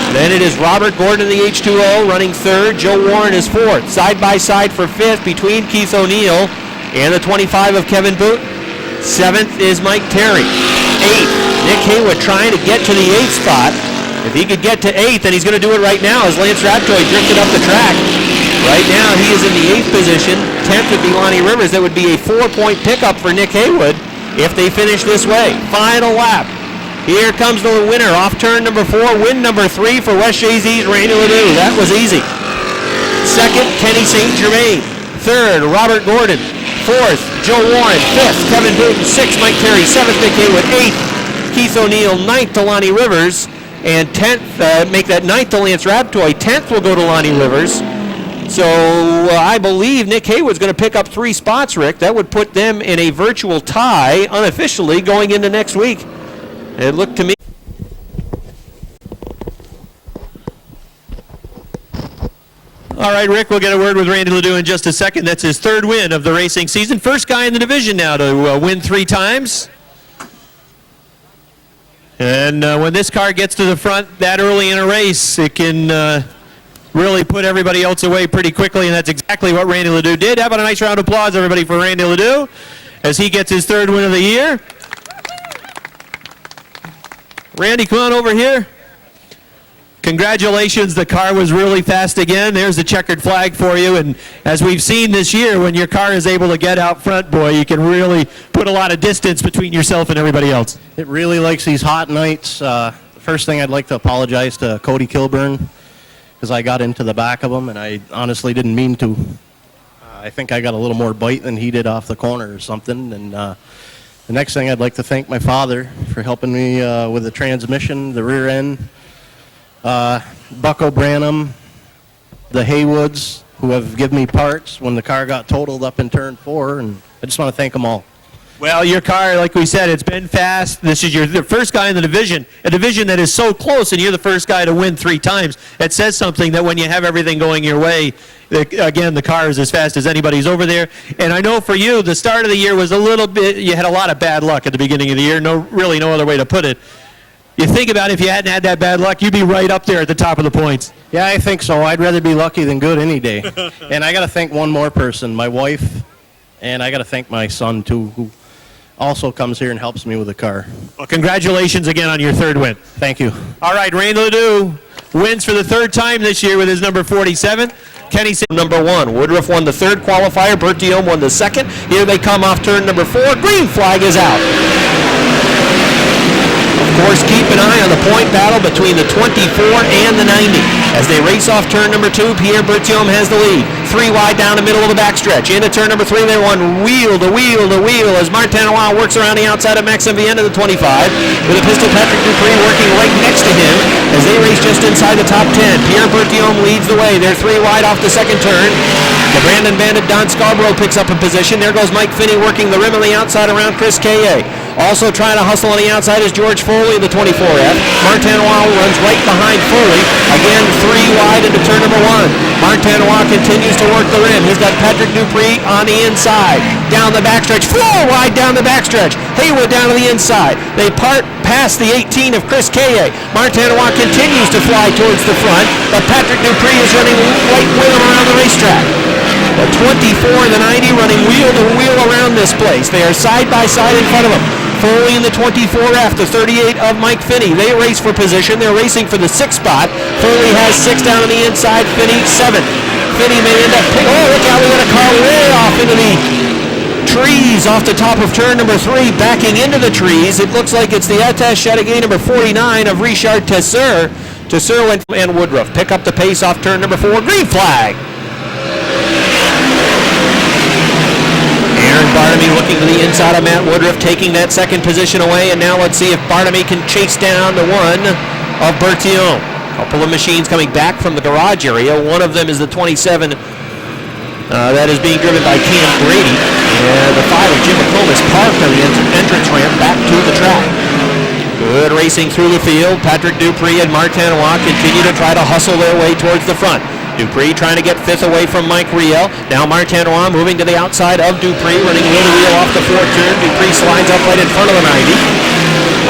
Then it is Robert Gordon in the H2O running 3rd. Joe Warren is 4th. Side by side for 5th between Keith O'Neill and the 25 of Kevin Booten. 7th is Mike Terry. 8th, Nick Haywood trying to get to the 8th spot. If he could get to 8th, then he's going to do it right now as Lance Raptoy drifted up the track. Right now, he is in the 8th position. 10th would be Lonnie Rivers. That would be a 4-point pickup for Nick Haywood if they finish this way. Final lap. Here comes the winner off turn number 4. Win number 3 for West Jay-Z's Randy Ledoux. That was easy. 2nd, Kenny St. Germain. 3rd, Robert Gordon. 4th, Joe Warren. 5th, Kevin Booten. 6th, Mike Terry. 7th, Nick Haywood. 8th, Keith O'Neill. 9th to Lonnie Rivers. And 10th, make that 9th to Lance Raptoy. 10th will go to Lonnie Rivers. So I believe Nick Haywood's going to pick up 3 spots, Rick. That would put them in a virtual tie, unofficially, going into next week. It looked to me. All right, Rick, we'll get a word with Randy Ledoux in just a second. That's his 3rd win of the racing season. First guy in the division now to win 3 times. And when this car gets to the front that early in a race, it can really put everybody else away pretty quickly, and that's exactly what Randy Ledoux did. How about a nice round of applause, everybody, for Randy Ledoux as he gets his 3rd win of the year. Randy, come on over here. Congratulations, the car was really fast again. There's the checkered flag for you, and as we've seen this year, when your car is able to get out front, boy, you can really put a lot of distance between yourself and everybody else. It really likes these hot nights. The first thing I'd like to apologize to Cody Kilburn, because I got into the back of him, and I honestly didn't mean to. I think I got a little more bite than he did off the corner or something. And the next thing, I'd like to thank my father for helping me with the transmission, the rear end. Bucko Branham, the Haywoods, who have given me parts when the car got totaled up in turn 4, and I just want to thank them all. Well, your car, like we said, it's been fast. This is the first guy in the division, a division that is so close, and you're the first guy to win 3 times. It says something that when you have everything going your way, again, the car is as fast as anybody's over there. And I know for you, the start of the year was a little bit, you had a lot of bad luck at the beginning of the year. Really no other way to put it. You think about it, if you hadn't had that bad luck, you'd be right up there at the top of the points. Yeah, I think so. I'd rather be lucky than good any day. And I got to thank one more person, my wife, and I got to thank my son, too, who also comes here and helps me with the car. Well, congratulations again on your 3rd win. Thank you. All right, Rain Ledoux wins for the 3rd time this year with his number 47. Kenny number 1. Woodruff won the 3rd qualifier. Bertiome won the 2nd. Here they come off turn number 4. Green flag is out. Of course, keep an eye on the point battle between the 24 and the 90. As they race off turn number 2, Pierre Bertiome has the lead. 3 wide down the middle of the backstretch. Into turn number 3, they run wheel to wheel to wheel as Martin Noir works around the outside of Maxime Vienne of the 25. With a pistol, Patrick Dupree working right next to him as they race just inside the top 10. Pierre Bertiome leads the way. They're 3 wide off the 2nd turn. The Brandon Bandit Don Scarborough picks up a position. There goes Mike Finney working the rim on the outside around Chris Kaye. Also trying to hustle on the outside is George Foley of the 24F. Martin Noir runs right behind Foley. Again, 3 wide into turn number 1. Martin Noir continues to work the rim. He's got Patrick Dupree on the inside. Down the backstretch. 4 wide down the backstretch. Haywood down to the inside. They part past the 18 of Chris Kaye. Martin Noir continues to fly towards the front, but Patrick Dupree is running right with him around the racetrack. The 24 and the 90 running wheel to wheel around this place. They are side by side in front of them. Foley in the 24F, the 38 of Mike Finney. They race for position. They're racing for the 6th spot. Foley has 6 down on the inside. Finney 7th. Finney may end up look out, we got a car way off into the trees off the top of turn number 3, backing into the trees. It looks like it's the Attache Chateauguay number 49 of Richard Tesseur. Tesseur went and Woodruff pick up the pace off turn number 4. Green flag. Aaron Bartamy looking to the inside of Matt Woodruff, taking that 2nd position away, and now let's see if Bartamy can chase down the 1 of Bertiome. A couple of machines coming back from the garage area. One of them is the 27 that is being driven by Cam Grady, and the 5 of Jim McComb is parked on the entrance ramp back to the track. Good racing through the field. Patrick Dupree and Martin Noir continue to try to hustle their way towards the front. Dupree trying to get 5th away from Mike Riel. Now Martin Noir moving to the outside of Dupree, running wheel to wheel off the 4th turn. Dupree slides up right in front of the 90.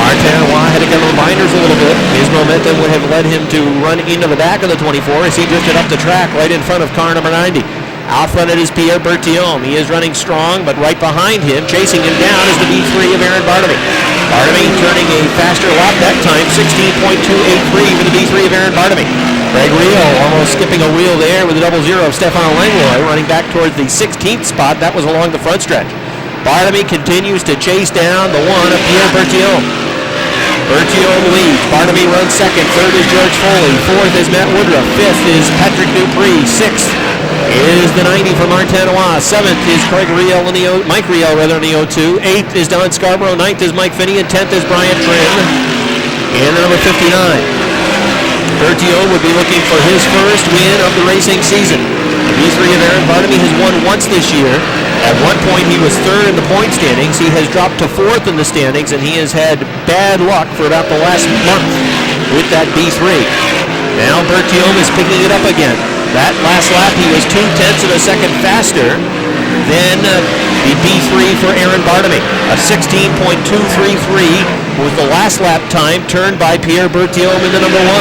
Martin Noir had to get on the binders a little bit. His momentum would have led him to run into the back of the 24 as he drifted up the track right in front of car number 90. Out front it is Pierre Bertiome. He is running strong, but right behind him, chasing him down, is the B3 of Aaron Bartamy. Bartamy turning a faster lap that time, 16.283 for the B3 of Aaron Bartamy. Greg Rio almost skipping a wheel there with a 00 of Stefan Langlois, running back towards the 16th spot. That was along the front stretch. Bartamy continues to chase down the 1 of Pierre Bertiome. Bertiome leads. Bartamy runs 2nd. 3rd is George Foley. 4th is Matt Woodruff. 5th is Patrick Dupree. 6th is the 90 for Martin Noir. 7th is Mike Riel in the 02. 8th is Don Scarborough. 9th is Mike Finney. And 10th is Brian Trim. And the number 59. Bertiome would be looking for his first win of the racing season. The B3 of Aaron Bartamy has won once this year. At one point he was 3rd in the point standings. He has dropped to 4th in the standings, and he has had bad luck for about the last month with that B3. Now Bertiome is picking it up again. That last lap he was 0.2 of a second faster than the B3 for Aaron Bartamy. A 16.233 was the last lap time turned by Pierre Bertiome in the number 1.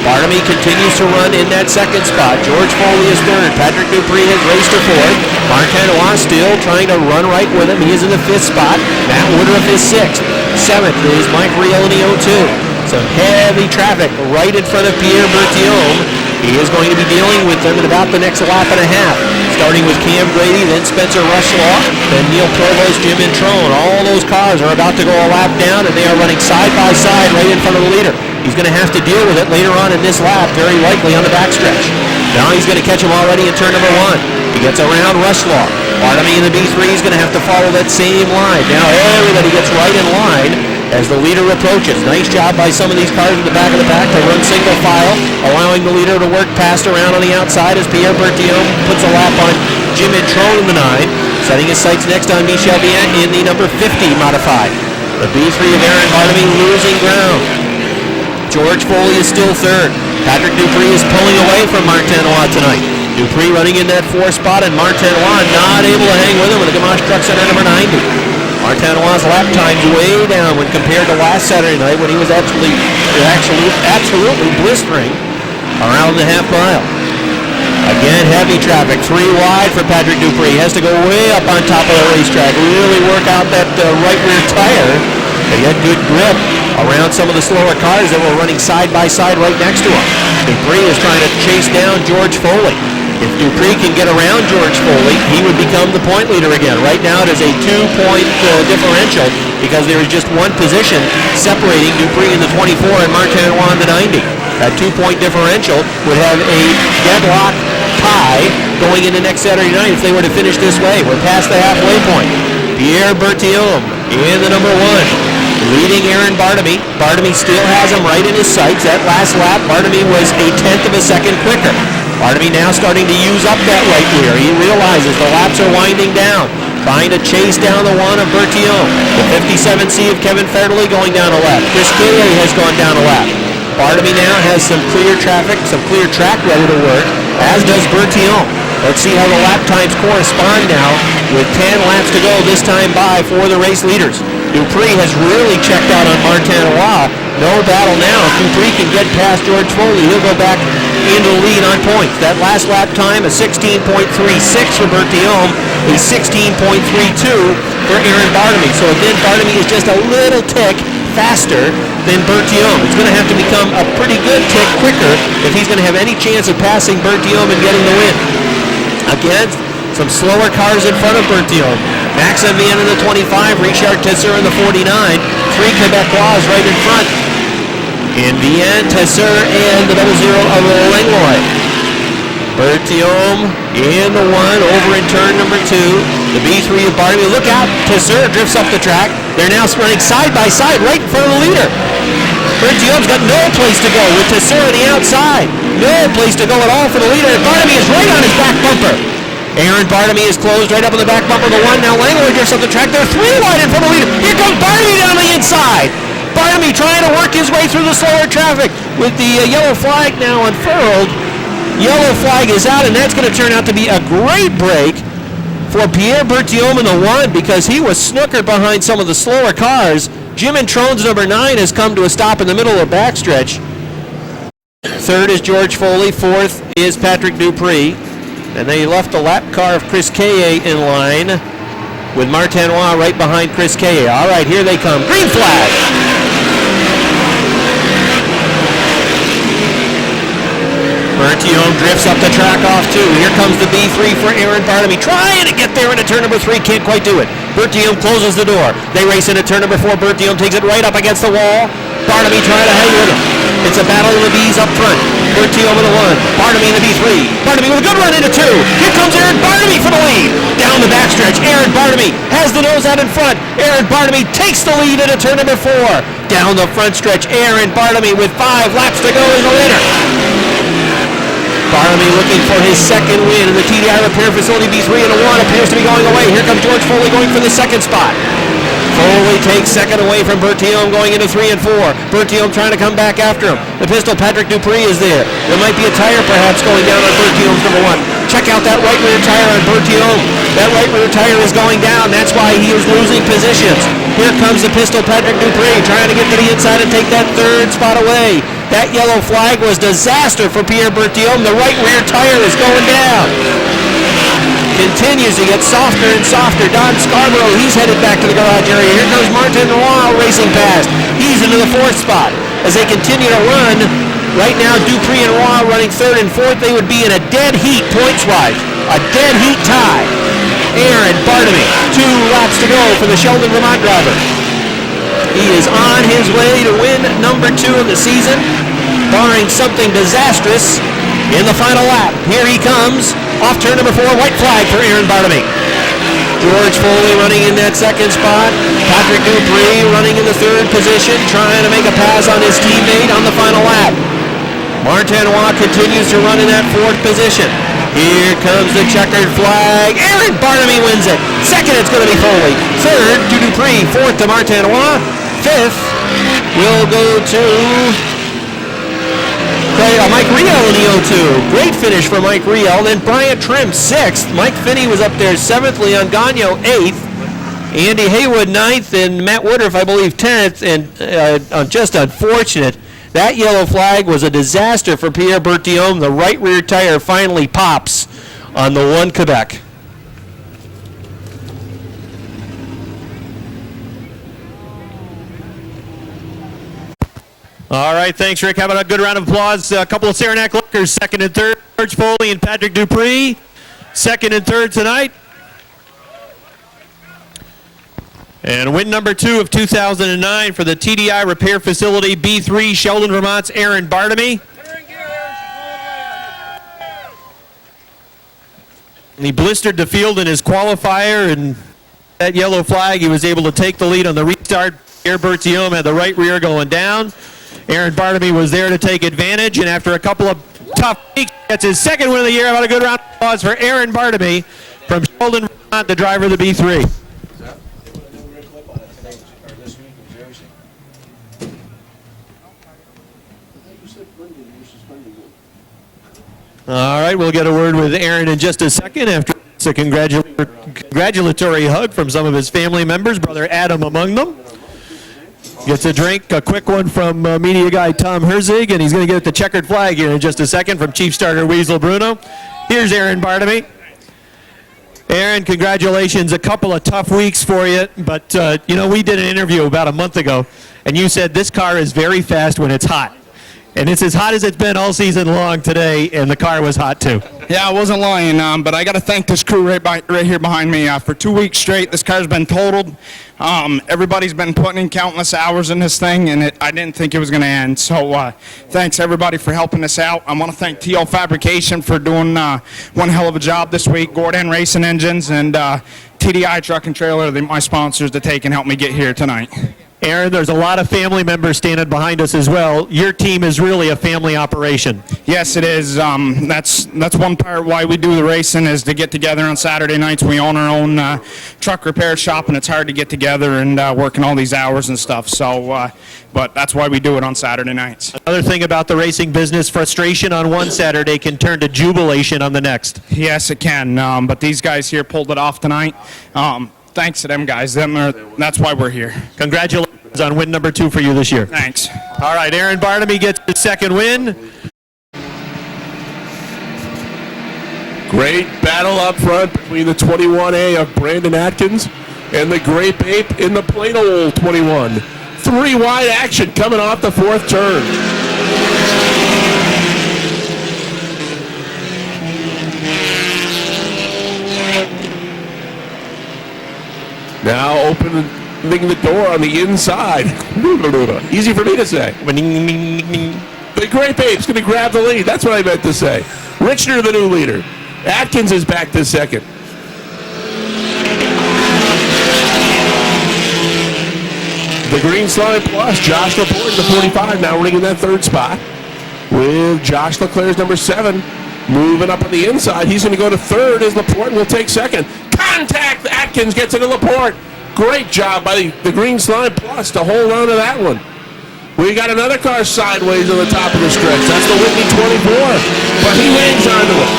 Bartamy continues to run in that 2nd spot. George Foley is 3rd. Patrick Dupree has raced to 4th. Martin Noir still trying to run right with him. He is in the 5th spot. Matt Woodruff is 6th. 7th is Mike Riel in the 02. Some heavy traffic right in front of Pierre Bertiome. He is going to be dealing with them in about the next lap and a half. Starting with Cam Grady, then Spencer Rushlaw, then Neil Provost, Jim Introne. All those cars are about to go a lap down, and they are running side by side right in front of the leader. He's going to have to deal with it later on in this lap, very likely on the backstretch. Now he's going to catch him already in turn number 1. He gets around Rushlaw. Bartamy in the B3 is going to have to follow that same line. Now everybody gets right in line as the leader approaches. Nice job by some of these cars in the back of the pack to run single file, allowing the leader to work past around on the outside as Pierre Bertillon puts a lap on Jim Introne in the 9, setting his sights next on Michel Bien in the number 50 modified. The B3 of Aaron Bartamy losing ground. George Foley is still third. Patrick Dupree is pulling away from Martinois tonight. Dupree running in that 4 spot, and Martinois not able to hang with him with the Gamache truck center number 90. Martinois' lap time's way down when compared to last Saturday night when he was absolutely blistering around the half mile. Again, heavy traffic, 3 wide for Patrick Dupree. Has to go way up on top of the racetrack, really work out that right rear tire. He had good grip around some of the slower cars that were running side by side right next to him. Dupree is trying to chase down George Foley. If Dupree can get around George Foley, he would become the point leader again. Right now it is a 2-point differential because there is just one position separating Dupree in the 24 and Martinois in the 90. That 2-point differential would have a deadlock tie going into next Saturday night if they were to finish this way. We're past the halfway point. Pierre Bertillon in the number 1, leading Aaron Bartamy. Bartamy still has him right in his sights. That last lap, Bartamy was a 1/10 of a second quicker. Bartamy now starting to use up that right rear. He realizes the laps are winding down, trying to chase down the 1 of Bertillon. The 57C of Kevin Federley going down a lap. Chris Caillet has gone down a lap. Bartamy now has some clear traffic, some clear track ready to work, as does Bertillon. Let's see how the lap times correspond now with 10 laps to go this time by for the race leaders. Dupree has really checked out on Martinois. No battle now. If Dupree can get past George Foley, he'll go back into the lead on points. That last lap time, a 16.36 for Bertillon, a 16.32 for Aaron Bartamy. So again, Bartamy is just a little tick faster than Bertillon. It's going to have to become a pretty good tick quicker if he's going to have any chance of passing Bertillon and getting the win. Again, some slower cars in front of Bertillon. Max Vienne in the 25, Richard Tesser in the 49, 3 Quebecois right in front. In Vienne, Tesser, and the 00 of Langlois. Bertillon in the 1, over in turn number 2. The B3 of Bartamy. Look out, Tesser drifts up the track. They're now running side by side right in front of the leader. Bertillon's got no place to go with Tesser on the outside. No place to go at all for the leader. Bartamy is right on his back bumper. Aaron Bartamy is closed right up on the back bumper of the 1. Now Langlois drifts up the track. They're 3 wide in front of the leader. Here comes Bartamy down the inside. Bartamy trying to work his way through the slower traffic with the yellow flag now unfurled. Yellow flag is out, and that's going to turn out to be a great break for Pierre Bertillon in the 1 because he was snookered behind some of the slower cars. Jim Introne's number 9 has come to a stop in the middle of the backstretch. 3rd is George Foley. 4th is Patrick Dupree. And they left the lap car of Chris Caillet in line with Martinois right behind Chris Caillet. All right, here they come. Green flag. Bertillon drifts up the track off too. Here comes the B3 for Aaron Bartamy. Trying to get there into turn number 3. Can't quite do it. Bertillon closes the door. They race into turn number 4. Bertillon takes it right up against the wall. Bartamy trying to hang with him. It's a battle of the B's up front. Bertillon with the 1. Bartamy in the B3. Bartamy with a good run into 2. Here comes Aaron Bartamy for the lead. Down the backstretch. Aaron Bartamy has the nose out in front. Aaron Bartamy takes the lead into turn number 4. Down the front stretch. Aaron Bartamy with 5 laps to go is the leader. Bartamy looking for his second win in the TDI repair facility. B3 and a 1 appears to be going away. Here comes George Foley going for the second spot. Foley takes second away from Bertillon going into 3 and 4. Bertillon trying to come back after him. The pistol Patrick Dupree is there. There might be a tire perhaps going down on Bertillon's number 1. Check out that right rear tire on Bertillon. That right rear tire is going down. That's why he is losing positions. Here comes the pistol Patrick Dupree trying to get to the inside and take that 3rd spot away. That yellow flag was disaster for Pierre Bertillon. The right rear tire is going down. Continues to get softer and softer. Don Scarborough, he's headed back to the garage area. Here comes Martinois racing past. He's into the 4th spot. As they continue to run, right now Dupree and Roy running 3rd and 4th. They would be in a dead heat points-wise. A dead heat tie. Aaron Bartamy, 2 laps to go for the Sheldon Vermont driver. He is on his way to win number 2 of the season, barring something disastrous in the final lap. Here he comes, off turn number 4, white flag for Aaron Bartamy. George Foley running in that second spot. Patrick Dupree running in the third position, trying to make a pass on his teammate on the final lap. Martinois continues to run in that fourth position. Here comes the checkered flag. Aaron Barnaby wins it. Second, it's going to be Foley. Third to Dupree. Fourth to Martinois. Fifth will go to Mike Riel in the 0-2. Great finish for Mike Riel. Then Bryant Trim, 6th. Mike Finney was up there 7th. Leon Gagnon, 8th. Andy Haywood, 9th. And Matt Woodruff, I believe, 10th. And just unfortunate. That yellow flag was a disaster for Pierre Berthiaume. The right rear tire finally pops on the 1 Quebec. All right, thanks, Rick. How about a good round of applause? A couple of Saranac lookers, second and third. George Foley and Patrick Dupree, second and third tonight. And win number 2 of 2009 for the TDI Repair Facility B3, Sheldon, Vermont's Aaron Barnaby. And he blistered the field in his qualifier, and that yellow flag, he was able to take the lead on the restart. Pierre Berthiaume had the right rear going down. Aaron Barnaby was there to take advantage, and after a couple of tough weeks, gets his second win of the year. How about a good round of applause for Aaron Barnaby from Sheldon, Vermont, the driver of the B3. All right, we'll get a word with Aaron in just a second after it's a congratulatory hug from some of his family members, brother Adam among them. Gets a drink, a quick one from media guy Tom Herzig, and he's going to get the checkered flag here in just a second from Chief Starter Weasel Bruno. Here's Aaron Barnaby. Aaron, congratulations. A couple of tough weeks for you, but we did an interview about a month ago, and you said this car is very fast when it's hot. And it's as hot as it's been all season long today, and the car was hot too. Yeah, I wasn't lying, but I got to thank this crew right here behind me. For 2 weeks straight, this car's been totaled. Everybody's been putting in countless hours in this thing, and I didn't think it was going to end. So thanks, everybody, for helping us out. I want to thank TL Fabrication for doing one hell of a job this week, Gordon Racing Engines, and TDI Truck and Trailer, my sponsors, to take and help me get here tonight. Aaron, there's a lot of family members standing behind us as well. Your team is really a family operation. Yes, it is. That's one part why we do the racing, is to get together on Saturday nights. We own our own truck repair shop, and it's hard to get together and working all these hours and stuff. So, but that's why we do it on Saturday nights. Another thing about the racing business, frustration on one Saturday can turn to jubilation on the next. Yes, it can. But these guys here pulled it off tonight. Thanks to them guys. That's why we're here. Congratulations on win number 2 for you this year. Thanks. All right, Aaron Barnaby gets his second win. Great battle up front between the 21A of Brandon Atkins and the Grape Ape in the plain old 21. 3 wide action coming off the 4th turn. Now opening the door on the inside. Easy for me to say. The Grape Ape's going to grab the lead. That's what I meant to say. Richner, the new leader. Atkins is back to second. The Green Slime Plus, Josh Laporte, the 45, now running in that 3rd spot. With Josh Leclerc's number 7 moving up on the inside. He's going to go to 3rd as Laporte will take 2nd. Contact! Atkins gets into Laporte. Great job by the Green Slime Plus to hold on to that one. We got another car sideways on the top of the stretch. That's the Whitney 24, but he hangs onto it.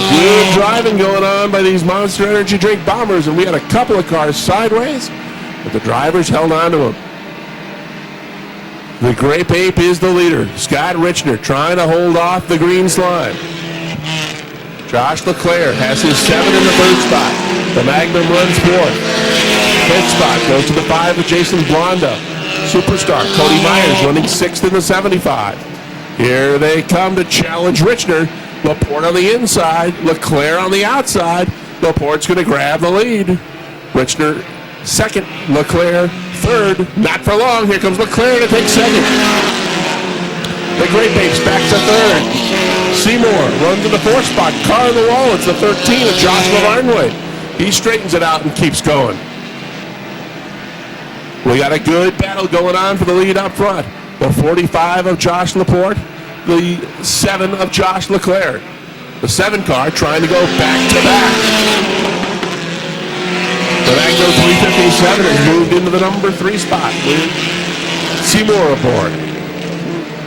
Good driving going on by these Monster Energy drink bombers, and we had a couple of cars sideways, but the drivers held on to them. The Grape Ape is the leader. Scott Richner trying to hold off the Green Slime. Josh Leclerc has his 7 in the 3rd spot. The Magnum runs 4th. 5th spot goes to the 5 of Jason Blonda. Superstar Cody Myers running 6th in the 75. Here they come to challenge Richner. Laporte on the inside. Leclerc on the outside. Laporte's going to grab the lead. Richner 2nd. Leclerc 3rd. Not for long. Here comes Leclerc to take 2nd. The Great Babes back to third. Seymour runs in the fourth spot. Car on the wall. It's the 13 of Josh Lavarnway. He straightens it out and keeps going. We got a good battle going on for the lead up front. The 45 of Josh Laporte, the 7 of Josh Leclerc. The 7 car trying to go back to back. The Magno 357 has moved into the number 3 spot with Seymour aboard.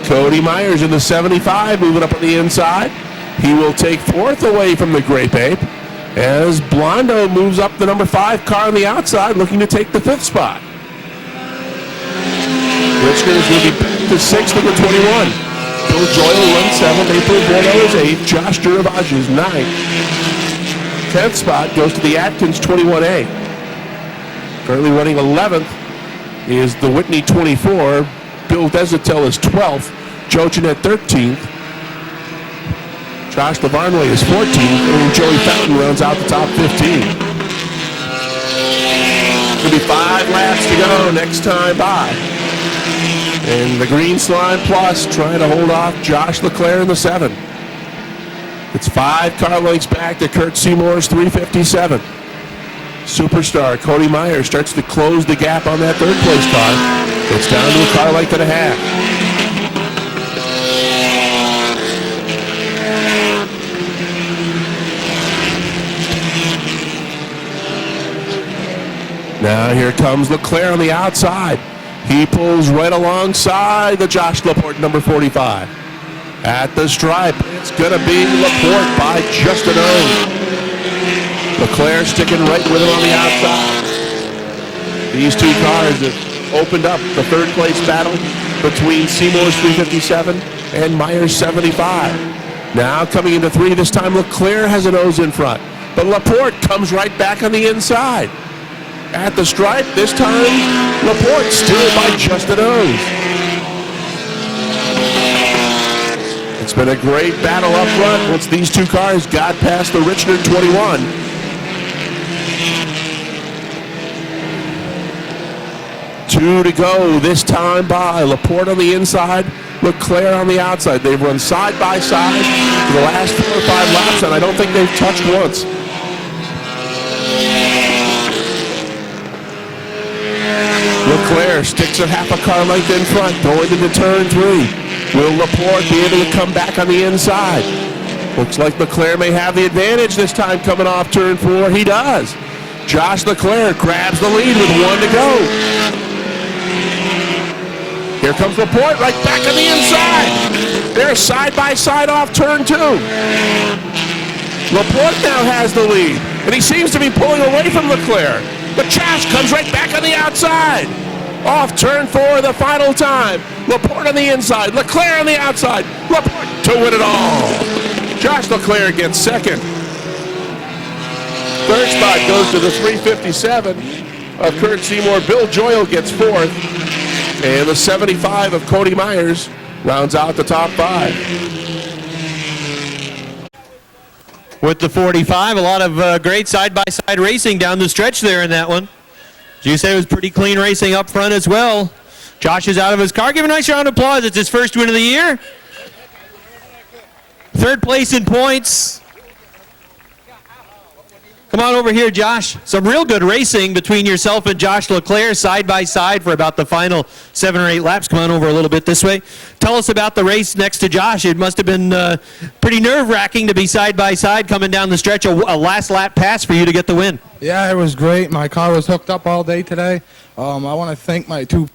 Cody Myers in the 75 moving up on the inside. He will take 4th away from the Great Ape as Blondo moves up the number 5 car on the outside looking to take the 5th spot. Richner is moving back to 6th with the 21. Bill Joyle runs 7th. April Bordeaux is 8th. Josh Durabaj is 9th. 10th spot goes to the Atkins 21A. Currently running 11th is the Whitney 24. Bill Desatel is 12th. Joe Jeanette 13th. Josh Lavarnway is 14th. And Joey Fountain rounds out the top 15. It'll be 5 laps to go next time by. And the Green Slime Plus trying to hold off Josh Leclerc in the 7. It's 5 car lengths back to Kurt Seymour's 357. Superstar Cody Myers starts to close the gap on that 3rd place car. It's down to a car length and a half. Now here comes Leclerc on the outside. He pulls right alongside the Josh Laporte, number 45. At the stripe, it's going to be Laporte by just a nose. Leclerc sticking right with him on the outside. These 2 cars have opened up the 3rd place battle between Seymour's 357 and Myers' 75. Now coming into 3, this time Leclerc has a nose in front. But Laporte comes right back on the inside. At the stripe, this time, Laporte still by just a nose. It's been a great battle up front once these 2 cars got past the Richner 21. Two to go this time by. Laporte on the inside, Leclerc on the outside. They've run side by side for the last 4 or 5 laps, and I don't think they've touched once. Leclerc sticks a half a car length in front, going into turn 3. Will Laporte be able to come back on the inside? Looks like Leclerc may have the advantage this time coming off turn 4. He does. Josh Leclerc grabs the lead with 1 to go. Here comes Laporte right back on the inside. They're side by side off turn 2. Laporte now has the lead, and he seems to be pulling away from Leclerc. But Josh comes right back on the outside. Off turn 4 the final time. Laporte on the inside. Leclerc on the outside. Laporte to win it all. Josh Leclerc gets 2nd. 3rd spot goes to the 357 of Kurt Seymour. Bill Joyle gets 4th. And the 75 of Cody Myers rounds out the top 5. With the 45, a lot of great side-by-side racing down the stretch there in that one. As you say, it was pretty clean racing up front as well. Josh is out of his car. Give a nice round of applause. It's his first win of the year. 3rd place in points. Come on over here, Josh. Some real good racing between yourself and Josh Leclerc side by side for about the final 7 or 8 laps. Come on over a little bit this way. Tell us about the race next to Josh. It must have been pretty nerve-wracking to be side by side coming down the stretch, a last lap pass for you to get the win. Yeah, it was great. My car was hooked up all day today. I want to thank my 2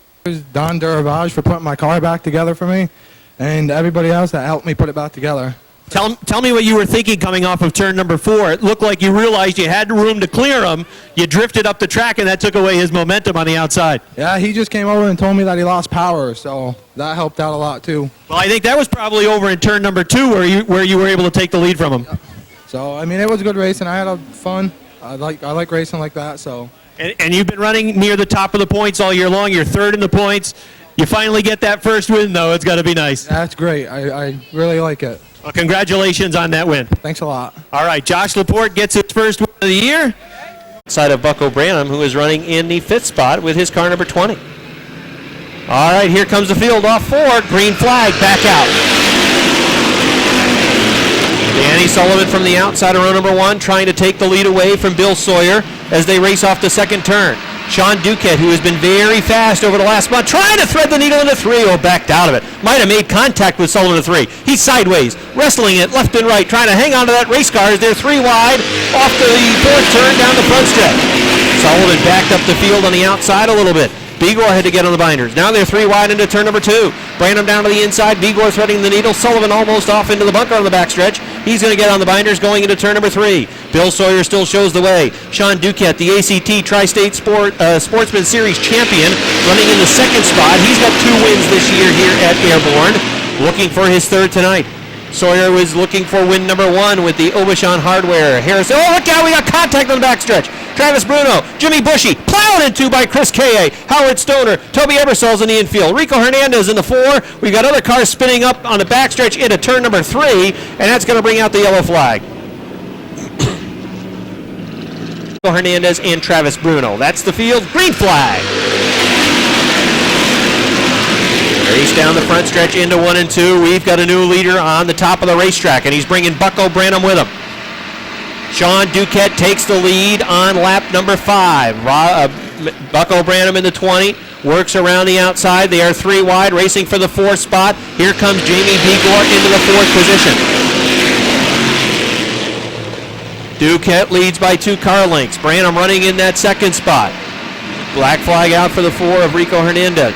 Don Durabaj for putting my car back together for me, and everybody else that helped me put it back together. Tell me what you were thinking coming off of turn number 4. It looked like you realized you had room to clear him. You drifted up the track, and that took away his momentum on the outside. Yeah, he just came over and told me that he lost power, so that helped out a lot too. Well, I think that was probably over in turn number 2 where you were able to take the lead from him. Yeah. So, I mean, it was a good race, and I had fun. I like racing like that, so. And you've been running near the top of the points all year long. You're 3rd in the points. You finally get that first win, though. It's got to be nice. That's great. I really like it. Well, congratulations on that win. Thanks a lot. All right, Josh Laporte gets his first win of the year. Side of Bucko Branham, who is running in the 5th spot with his car number 20. All right, here comes the field off 4. Green flag, back out. Danny Sullivan from the outside of row number 1 trying to take the lead away from Bill Sawyer as they race off the second turn. Sean Duquette, who has been very fast over the last month, trying to thread the needle into 3. Oh, backed out of it. Might have made contact with Sullivan at 3. He's sideways, wrestling it left and right, trying to hang on to that race car as they're 3 wide off the 4th turn down the front stretch. Sullivan backed up the field on the outside a little bit. Bigor had to get on the binders. Now they're 3 wide into turn number 2. Branham down to the inside. Bigor threading the needle. Sullivan almost off into the bunker on the backstretch. He's going to get on the binders going into turn number 3. Bill Sawyer still shows the way. Sean Duquette, the ACT Tri-State Sportsman Series champion, running in the 2nd spot. He's got 2 wins this year here at Airborne, looking for his 3rd tonight. Sawyer was looking for win number 1 with the Obashan hardware. Harrison, oh, look out, we got contact on the backstretch. Travis Bruno, Jimmy Bushy, plowed into by Chris K.A., Howard Stoner, Toby Ebersols in the infield, Rico Hernandez in the 4. We've got other cars spinning up on the backstretch into turn number 3, and that's going to bring out the yellow flag. Rico Hernandez and Travis Bruno. That's the field. Green flag. Race down the front stretch into 1 and 2. We've got a new leader on the top of the racetrack, and he's bringing Bucko Branham with him. Sean Duquette takes the lead on lap number 5. Bucko Branham in the 20, works around the outside. They are 3 wide, racing for the 4th spot. Here comes Jamie Bigor into the 4th position. Duquette leads by 2 car lengths. Branham running in that 2nd spot. Black flag out for the 4 of Rico Hernandez.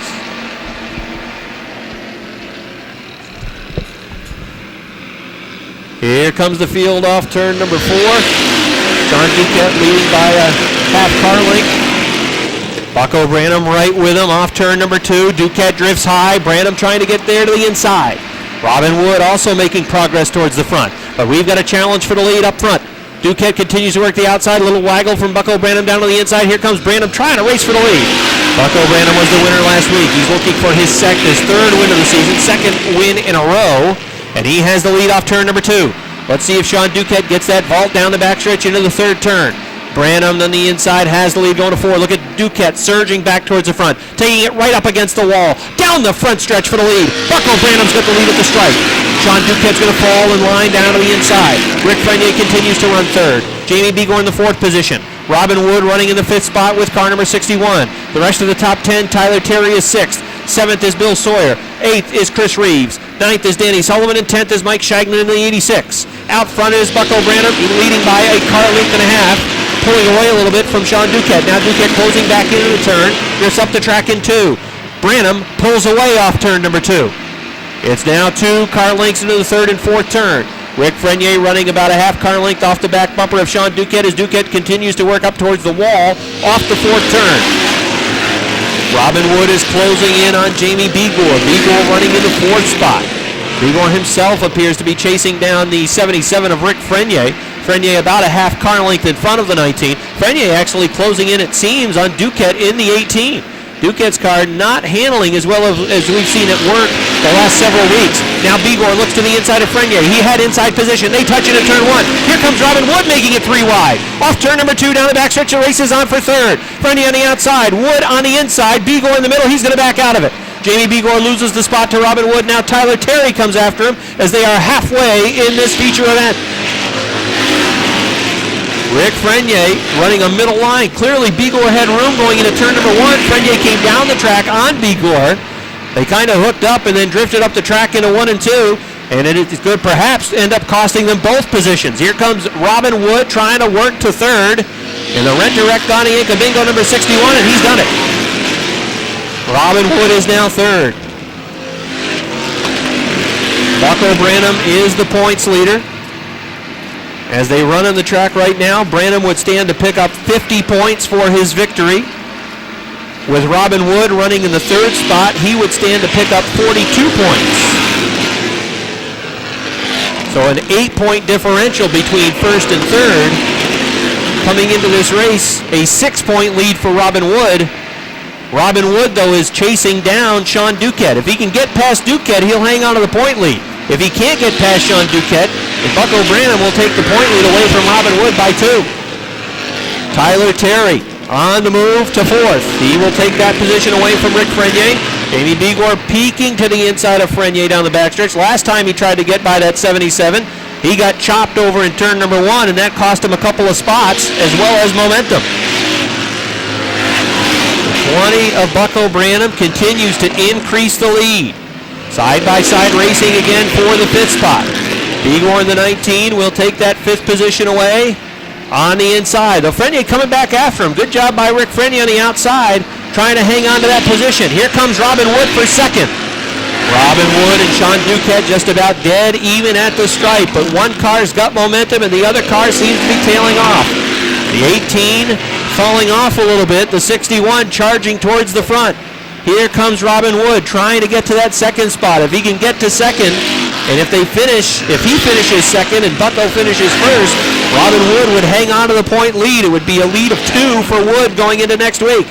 Here comes the field off turn number 4. Sean Duquette leading by a half car length. Bucko Branham right with him off turn number 2. Duquette drifts high. Branham trying to get there to the inside. Robin Wood also making progress towards the front. But we've got a challenge for the lead up front. Duquette continues to work the outside. A little waggle from Bucko Branham down to the inside. Here comes Branham trying to race for the lead. Bucko Branham was the winner last week. He's looking for his 3rd win of the season, 2nd win in a row. And he has the lead off turn number 2. Let's see if Sean Duquette gets that vault down the backstretch into the 3rd turn. Branham on the inside has the lead going to 4. Look at Duquette surging back towards the front, taking it right up against the wall. Down the front stretch for the lead. Bucko Branham's got the lead at the stripe. Sean Duquette's going to fall in line down to the inside. Rick Frenier continues to run 3rd. Jamie Bigor in the 4th position. Robin Wood running in the 5th spot with car number 61. The rest of the top 10, Tyler Terry is 6th. 7th is Bill Sawyer. 8th is Chris Reeves. 9th is Danny Sullivan. And 10th is Mike Shagnon in the 86. Out front is Bucko Branham, leading by a car length and a half. Pulling away a little bit from Sean Duquette. Now Duquette closing back into the turn. Drifts up the track in 2. Branham pulls away off turn number 2. It's now 2 car lengths into the 3rd and 4th turn. Rick Frenier running about a half car length off the back bumper of Sean Duquette as Duquette continues to work up towards the wall off the 4th turn. Robin Wood is closing in on Jamie Bigor. Bigor running in the 4th spot. Bigor himself appears to be chasing down the 77 of Rick Frenier. Frenier about a half car length in front of the 19. Frenier actually closing in, it seems, on Duquette in the 18. Duquette's car not handling as well as we've seen it work the last several weeks. Now Bigor looks to the inside of Frenier. He had inside position. They touch it in turn 1. Here comes Robin Wood making it 3 wide. Off turn number 2 down the backstretch. The race is on for 3rd. Frenier on the outside. Wood on the inside. Bigor in the middle. He's going to back out of it. Jamie Bigor loses the spot to Robin Wood. Now Tyler Terry comes after him as they are halfway in this feature event. Rick Frenier running a middle line. Clearly Bigor had room going into turn number 1. Frenier came down the track on Bigor. They kind of hooked up and then drifted up the track into 1 and 2. And it could perhaps end up costing them both positions. Here comes Robin Wood trying to work to 3rd. And the Rent-A-Wreck Donnie Inca Bingo number 61, and he's done it. Robin Wood is now 3rd. Bucko Branham is the points leader. As they run on the track right now, Branham would stand to pick up 50 points for his victory. With Robin Wood running in the 3rd spot, he would stand to pick up 42 points. So an 8-point differential between 1st and 3rd. Coming into this race, a 6-point lead for Robin Wood. Robin Wood, though, is chasing down Sean Duquette. If he can get past Duquette, he'll hang on to the point lead. If he can't get past Sean Duquette, Bucko Branham will take the point lead away from Robin Wood by 2. Tyler Terry on the move to 4th. He will take that position away from Rick Frenier. Jamie Bigor peeking to the inside of Frenier down the backstretch. Last time he tried to get by that 77, he got chopped over in turn number 1, and that cost him a couple of spots as well as momentum. 20 of Bucko Branham continues to increase the lead. Side-by-side racing again for the 5th spot. Bigor in the 19 will take that 5th position away on the inside. Though Frenier coming back after him. Good job by Rick Frenier on the outside, trying to hang on to that position. Here comes Robin Wood for 2nd. Robin Wood and Sean Duquette just about dead even at the stripe, but one car's got momentum and the other car seems to be tailing off. The 18 falling off a little bit, the 61 charging towards the front. Here comes Robin Wood trying to get to that 2nd spot. If he can get to 2nd, and if he finishes 2nd and Bucko finishes 1st, Robin Wood would hang on to the point lead. It would be a lead of 2 for Wood going into next week.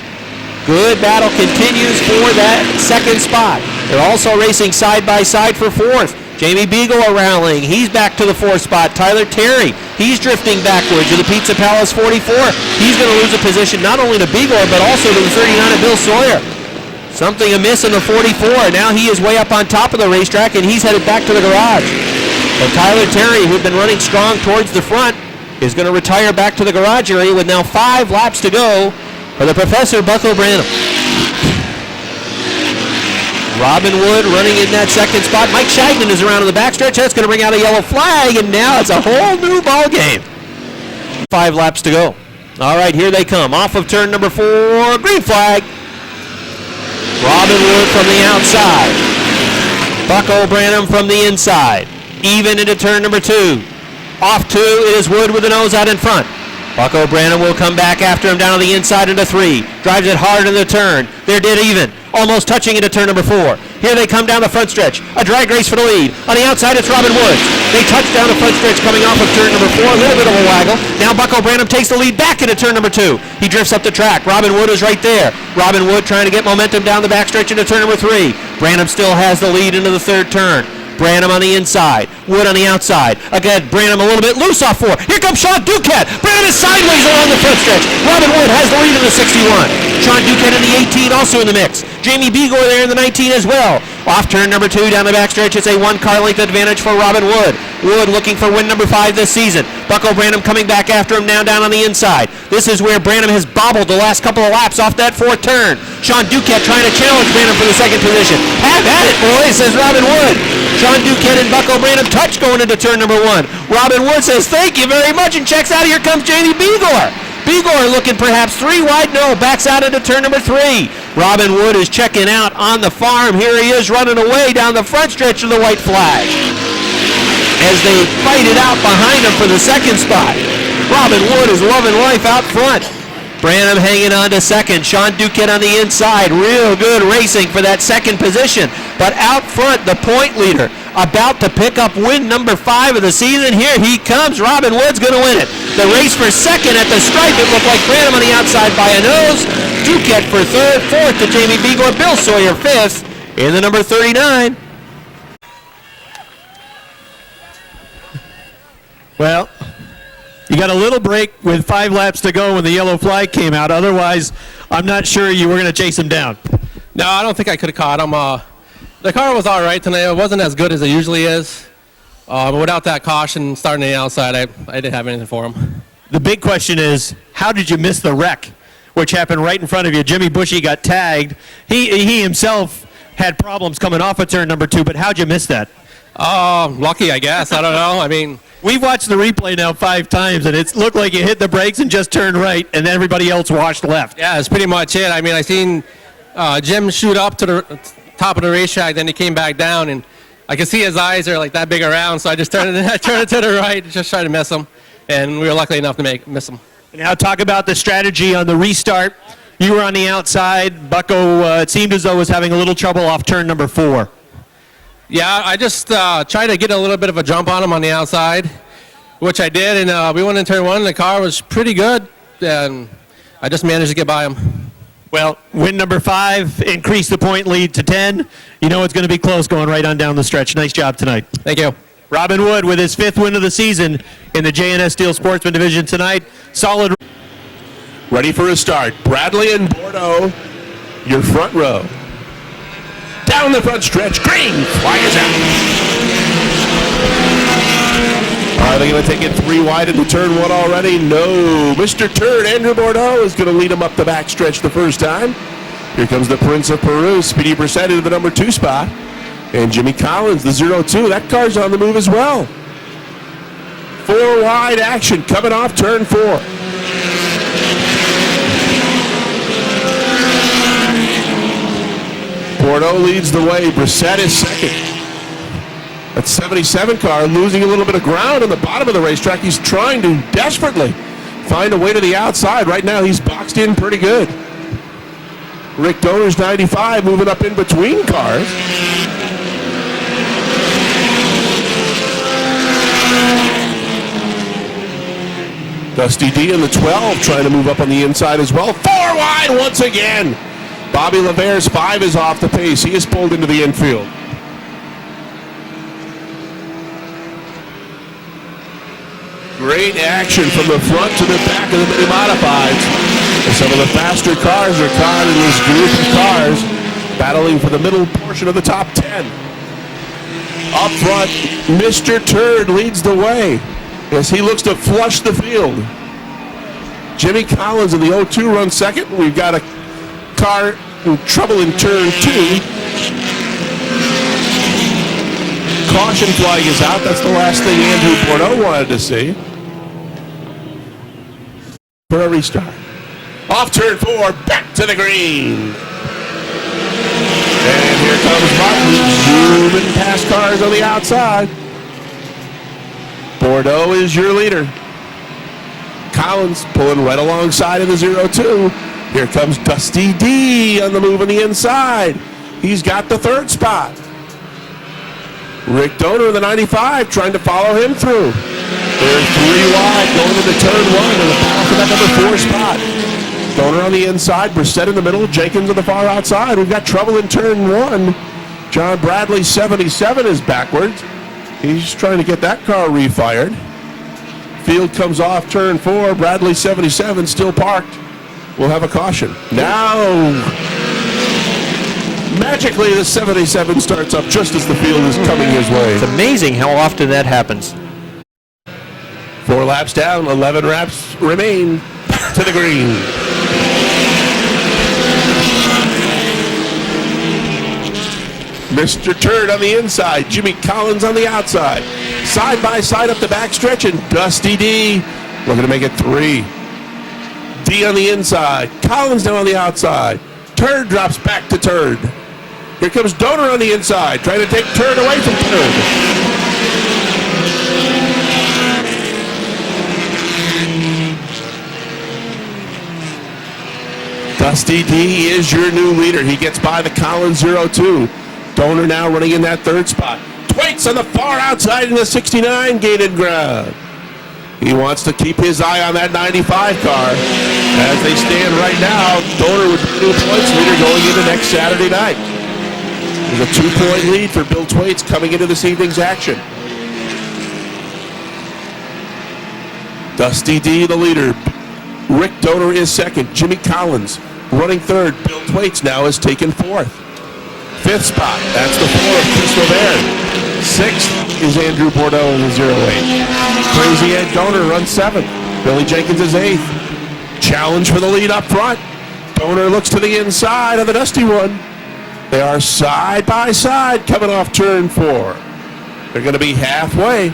Good battle continues for that 2nd spot. They're also racing side by side for 4th. Jamie Bigor rallying. He's back to the 4th spot. Tyler Terry, he's drifting backwards to the Pizza Palace 44. He's going to lose a position not only to Bigor, but also to the 39 of Bill Sawyer. Something amiss in the 44. Now he is way up on top of the racetrack, and he's headed back to the garage. So Tyler Terry, who'd been running strong towards the front, is going to retire back to the garage area with now 5 laps to go for the Professor Bucko Branham. Robin Wood running in that 2nd spot. Mike Shagnon is around in the backstretch. That's going to bring out a yellow flag, and now it's a whole new ball game. 5 laps to go. All right, here they come. Off of turn number 4, green flag. Robin Wood from the outside. Bucko Branham from the inside. Even into turn number 2. Off 2, it is Wood with the nose out in front. Bucko Branham will come back after him down to the inside into 3. Drives it hard in the turn. They're dead even. Almost touching into turn number 4. Here they come down the front stretch. A drag race for the lead. On the outside, it's Robin Wood. They touch down the front stretch coming off of turn number 4. A little bit of a waggle. Now Bucko Branham takes the lead back into turn number 2. He drifts up the track. Robin Wood is right there. Robin Wood trying to get momentum down the backstretch into turn number 3. Branham still has the lead into the 3rd turn. Branham on the inside, Wood on the outside. Again, Branham a little bit loose off 4. Here comes Sean Duquette. Branham is sideways along the front stretch. Robin Wood has the lead in the 61. Sean Duquette in the 18 also in the mix. Jamie Bigor there in the 19 as well. Off turn number 2 down the backstretch. It's a 1-car length advantage for Robin Wood. Wood looking for win number 5 this season. Bucko Branham coming back after him now down on the inside. This is where Branham has bobbled the last couple of laps off that 4th turn. Sean Duquette trying to challenge Branham for the 2nd position. Have at it, boys, says Robin Wood. Sean Duquette and Bucko Branham touch going into turn number 1. Robin Wood says thank you very much and checks out. Here comes Jamie Bigor. Bigor looking perhaps 3 wide, no, backs out into turn number 3. Robin Wood is checking out on the farm. Here he is running away down the front stretch of the white flag as they fight it out behind him for the 2nd spot. Robin Wood is loving life out front. Branham hanging on to 2nd. Sean Duquette on the inside. Real good racing for that 2nd position. But out front, the point leader about to pick up win number 5 of the season. Here he comes. Robin Wood's going to win it. The race for 2nd at the stripe. It looked like Branham on the outside by a nose. Duquette for 3rd. 4th to Jamie Bigor. Bill Sawyer 5th in the number 39. Well, you got a little break with 5 laps to go when the yellow flag came out. Otherwise, I'm not sure you were going to chase him down. No, I don't think I could have caught him. The car was all right tonight. It wasn't as good as it usually is. But without that caution starting on the outside, I didn't have anything for him. The big question is, how did you miss the wreck, which happened right in front of you? Jimmy Bushy got tagged. He himself had problems coming off of turn number 2, but how'd you miss that? Lucky, I guess. I don't know. I mean, we've watched the replay now 5 times, and it looked like you hit the brakes and just turned right, and then everybody else washed left. Yeah, that's pretty much it. I mean, I seen Jim shoot up to the top of the racetrack, then he came back down, and I could see his eyes are like that big around, so I just turned it to the right, just trying to miss him, and we were lucky enough to miss him. Now talk about the strategy on the restart. You were on the outside. Bucko, it seemed as though was having a little trouble off turn number 4. Yeah, I just tried to get a little bit of a jump on him on the outside, which I did, and we went in turn 1, and the car was pretty good, and I just managed to get by him. Well, win number 5, increase the point lead to 10. You know it's going to be close going right on down the stretch. Nice job tonight. Thank you. Robin Wood with his 5th win of the season in the JNS Steel Sportsman Division tonight. Solid. Ready for a start. Bradley and Bordeaux, your front row. down the front stretch. Green flag is out. Are they going to take it 3 wide into turn 1 already? No. Mr. Turd, Andrew Bordeaux, is going to lead him up the back stretch the first time. Here comes the Prince of Peru, Speedy Brissett into the number 2 spot. And Jimmy Collins, the 0-2. That car's on the move as well. 4 wide action coming off turn 4. Bordeaux leads the way. Brissett is second. That 77 car losing a little bit of ground on the bottom of the racetrack. He's trying to desperately find a way to the outside. Right now he's boxed in pretty good. Rick Donner's 95 moving up in between cars. Dusty D in the 12 trying to move up on the inside as well. 4 wide once again. Bobby Lavaire's 5 is off the pace. He is pulled into the infield. Great action from the front to the back of the mini modifieds. And some of the faster cars are caught in this group of cars battling for the middle portion of the top 10. Up front, Mr. Turd leads the way as he looks to flush the field. Jimmy Collins in the 0-2 runs second. We've got a car in trouble in turn 2. Caution flag is out. That's the last thing Andrew Bordeaux wanted to see. For a restart. Off turn 4, back to the green. And here comes Martin, zooming past cars on the outside. Bordeaux is your leader. Collins pulling right alongside of the 0-2. Here comes Dusty D on the move on the inside. He's got the 3rd spot. Rick Donner in the 95 trying to follow him through. They're 3 wide going into turn 1 and the battle for that number 4 spot. Donner on the inside, Brissett in the middle, Jenkins on the far outside. We've got trouble in turn 1. John Bradley 77 is backwards. He's trying to get that car refired. Field comes off turn 4. Bradley 77 still parked. We'll have a caution. Now, magically the 77 starts up just as the field is coming his way. It's amazing how often that happens. 4 laps down, 11 laps remain. Back to the green. Mr. Turd on the inside, Jimmy Collins on the outside. Side by side up the backstretch, and Dusty D looking to make it 3. D on the inside, Collins now on the outside. Turd drops back to Turd. Here comes Donner on the inside, trying to take Turd away from Turd. Dusty D is your new leader. He gets by the Collins 0-2. Donner now running in that 3rd spot. Twaits on the far outside in the 69 gated ground. He wants to keep his eye on that 95 car. As they stand right now, Donner with the new points leader going into next Saturday night. There's a 2-point lead for Bill Twaits coming into this evening's action. Dusty D the leader. Rick Donner is second. Jimmy Collins running 3rd. Bill Twaits now is taken 4th. 5th spot, that's the 4 of Chris Lavere. 6th is Andrew Bordeaux in the 0-8. Crazy Ed Donner runs 7th. Billy Jenkins is 8th. Challenge for the lead up front. Donner looks to the inside of the Dusty one. They are side by side coming off turn 4. They're going to be halfway.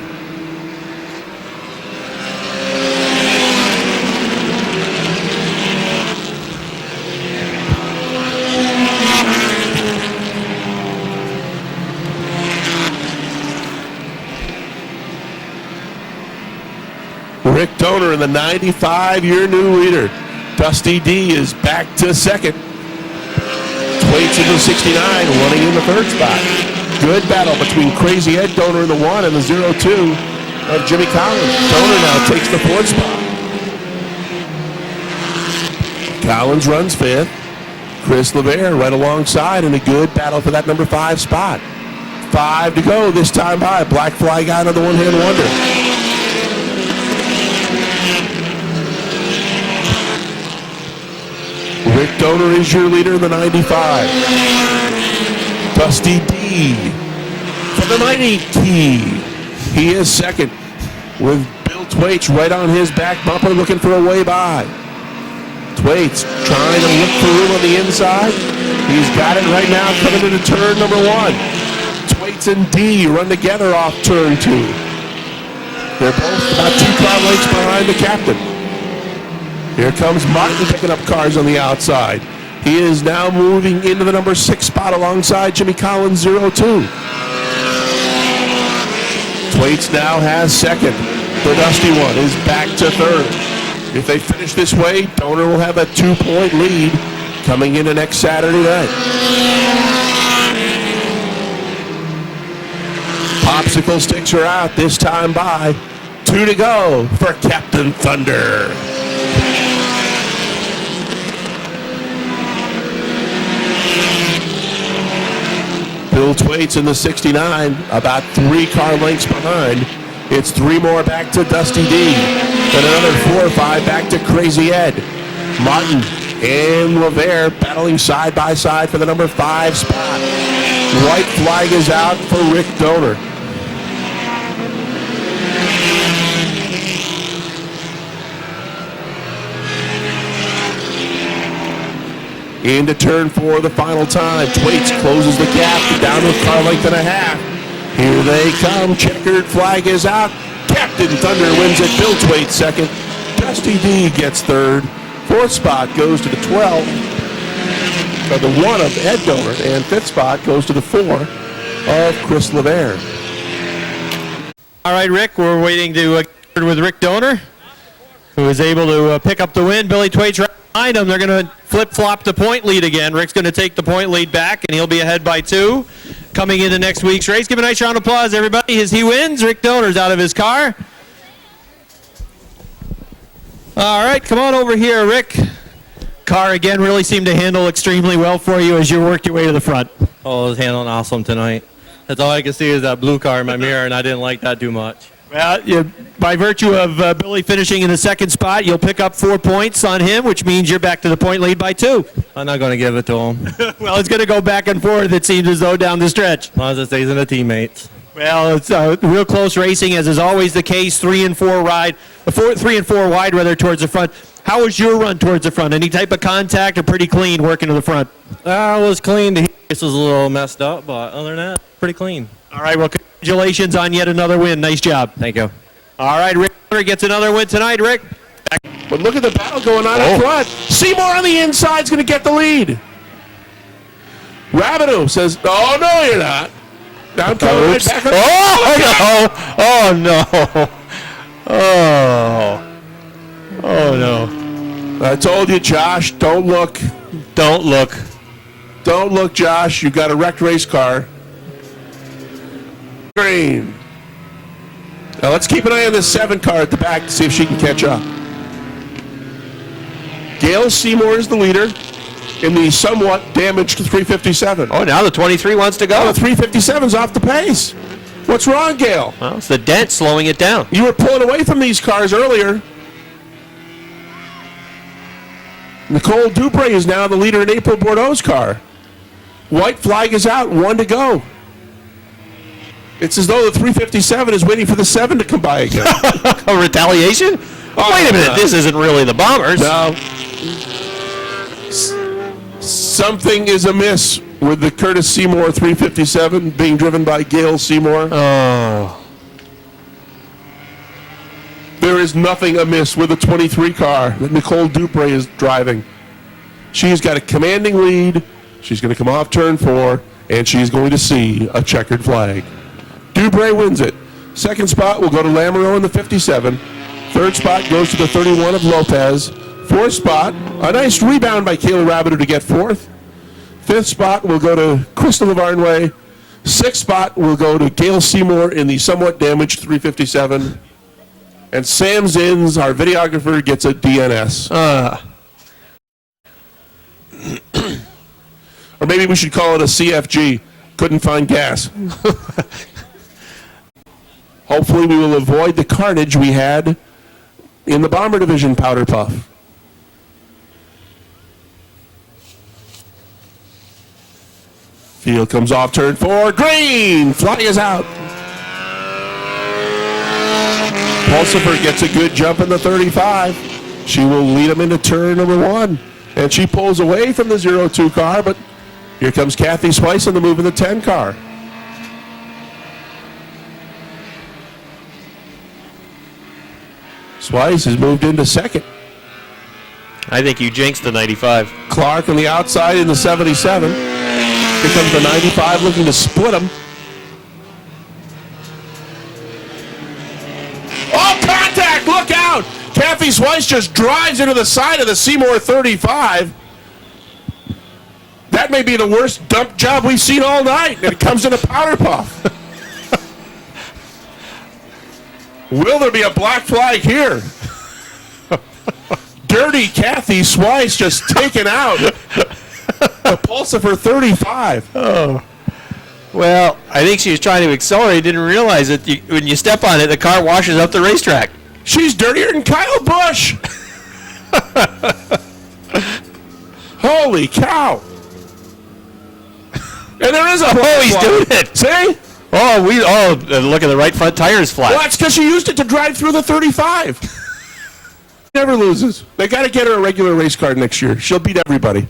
Rick Donner in the 95, your new leader. Dusty D is back to 2nd. Twaits in the 69, running in the 3rd spot. Good battle between Crazy Ed Donner in the 1 and the 0-2 of Jimmy Collins. Donner now takes the 4th spot. Collins runs 5th. Chris Lavere right alongside in a good battle for that number 5 spot. 5 to go this time by. Black flag out of the one-hand wonder. Rick Donner is your leader in the 95. Dusty D for the Mighty Key. He is second with Bill Twaits right on his back bumper looking for a way by. Twaits trying to look for room on the inside. He's got it right now coming into turn number 1. Twaits and D run together off turn 2. They're both about 2 car lengths behind the captain. Here comes Martin picking up cars on the outside. He is now moving into the number 6 spot alongside Jimmy Collins 02. Twaits now has second. The Dusty one is back to third. If they finish this way, Donor will have a 2-point lead coming into next Saturday night. Popsicle sticks are out, this time by 2 to go for Captain Thunder. Bill Twaits in the 69, about 3 car lengths behind. It's 3 more back to Dusty D. Then another 4 or 5 back to Crazy Ed. Martin and LeVere battling side by side for the number 5 spot. White flag is out for Rick Donor. Into turn 4 the final time. Twaits closes the gap down to a car length and a half. Here they come. Checkered flag is out. Captain Thunder wins it. Bill Twaits second. Dusty D gets third. 4th spot goes to the 12. Or the 1 of Ed Donor. And 5th spot goes to the 4 of Chris LeVere. All right, Rick, we're waiting to get with Rick Donor, who was able to pick up the win. Billy Twaits right behind him. They're going to flip-flop the point lead again. Rick's going to take the point lead back, and he'll be ahead by 2 coming into next week's race. Give a nice round of applause, everybody, as he wins. Rick Donor's out of his car. All right, come on over here, Rick. Car, again, really seemed to handle extremely well for you as you worked your way to the front. Oh, it was handling awesome tonight. That's all I could see is that blue car in my mirror, and I didn't like that too much. Well, by virtue of Billy finishing in the 2nd spot, you'll pick up 4 points on him, which means you're back to the point lead by 2. I'm not going to give it to him. Well, it's going to go back and forth, it seems as though, down the stretch. As long as it stays in the teammates. Well, it's real close racing, as is always the case. 3 and 4 wide rather towards the front. How was your run towards the front? Any type of contact or pretty clean working to the front? It was clean. The race was a little messed up, but other than that, pretty clean. All right, well, congratulations on yet another win. Nice job. Thank you. All right, Rick gets another win tonight, Rick. But look at the battle going on up front. Seymour on the inside is going to get the lead. Rabideau says, "Oh, no, you're not." Now I'm coming right back. Oh, no. Oh, no. I told you, Josh, don't look. Don't look. Don't look, Josh. You got a wrecked race car. Green. Now let's keep an eye on this 7 car at the back to see if she can catch up. Gail Seymour is the leader in the somewhat damaged 357. Oh, now the 23 wants to go. Oh, the 357's off the pace. What's wrong, Gail? Well, it's the dent slowing it down. You were pulling away from these cars earlier. Nicole Dupre is now the leader in April Bordeaux's car. White flag is out, 1 to go. It's as though the 357 is waiting for the 7 to come by again. A retaliation? Oh, wait a minute, this isn't really the Bombers. No. Something is amiss with the Curtis Seymour 357 being driven by Gail Seymour. Oh. There is nothing amiss with the 23 car that Nicole Dupre is driving. She's got a commanding lead. She's going to come off turn 4, and she's going to see a checkered flag. Dupre wins it. 2nd spot will go to Lamoureux in the 57. 3rd spot goes to the 31 of Lopez. 4th spot, a nice rebound by Kayla Rabideau to get 4th. 5th spot will go to Crystal Lavarnway. 6th spot will go to Gail Seymour in the somewhat damaged 357. And Sam Zins, our videographer, gets a DNS. Or maybe we should call it a CFG. Couldn't find gas. Hopefully we will avoid the carnage we had in the Bomber Division Powder Puff. Field comes off turn 4. Green! Flag is out. Pulsifer gets a good jump in the 35. She will lead him into turn number 1. And she pulls away from the 0-2 car, but here comes Kathy Swice on the move in the 10 car. Swice has moved into second. I think you jinxed the 95. Clark on the outside in the 77. Here comes the 95 looking to split him. Oh, contact! Look out! Kathy Swice just drives into the side of the Seymour 35. That may be the worst dump job we've seen all night. And it comes in a powder puff. Will there be a black flag here? Dirty Kathy Swice just taken out. The Pulsifer 35. Oh. Well, I think she was trying to accelerate, didn't realize that when you step on it, the car washes up the racetrack. She's dirtier than Kyle Busch. Holy cow. And there is a Oh, he's doing it. See? Look at the right front tire is flat. Well, that's because she used it to drive through the 35. Never loses. They got to get her a regular race car next year. She'll beat everybody.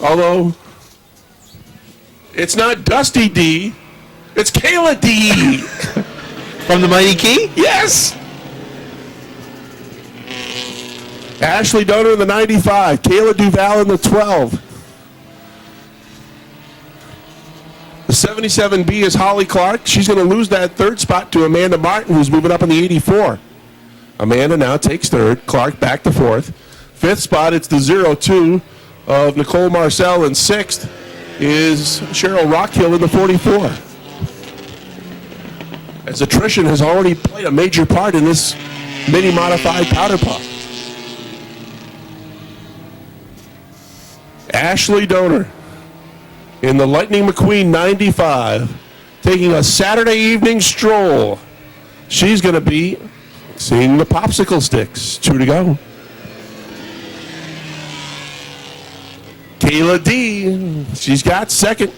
Although, it's not Dusty D. It's Kayla D. From the Mighty Key? Yes. Ashley Donor in the 95. Kayla Duval in the 12. The 77B is Holly Clark. She's going to lose that third spot to Amanda Martin, who's moving up in the 84. Amanda now takes third. Clark back to fourth. Fifth spot, it's the 0-2 of Nicole Marcel. And sixth is Cheryl Rockhill in the 44. As attrition has already played a major part in this mini-modified powder puff. Ashley Donor in the Lightning McQueen 95, taking a Saturday evening stroll. She's going to be seeing the popsicle sticks. 2 to go. Kayla D, she's got second.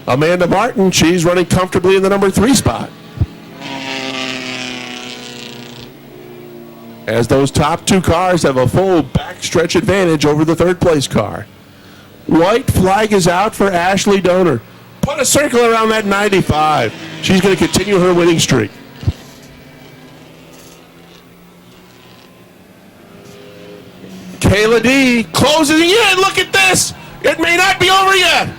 Amanda Martin, she's running comfortably in the number 3 spot. As those top 2 cars have a full backstretch advantage over the third place car. White flag is out for Ashley Donor. Put a circle around that 95. She's going to continue her winning streak. Kayla D closing in. Look at this. It may not be over yet.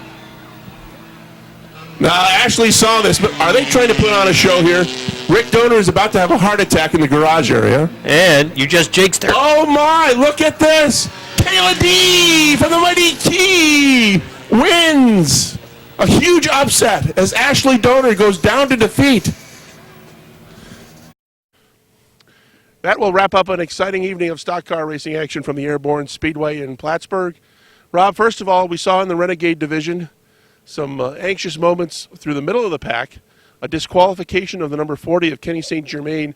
Now, Ashley saw this, but are they trying to put on a show here? Rick Donor is about to have a heart attack in the garage area. And you just jinxed her. Oh, my. Look at this. Kayla D from the Mighty Key wins. A huge upset as Ashley Donor goes down to defeat. That will wrap up an exciting evening of stock car racing action from the Airborne Speedway in Plattsburgh. Rob, first of all, we saw in the Renegade division some anxious moments through the middle of the pack. A disqualification of the number 40 of Kenny St. Germain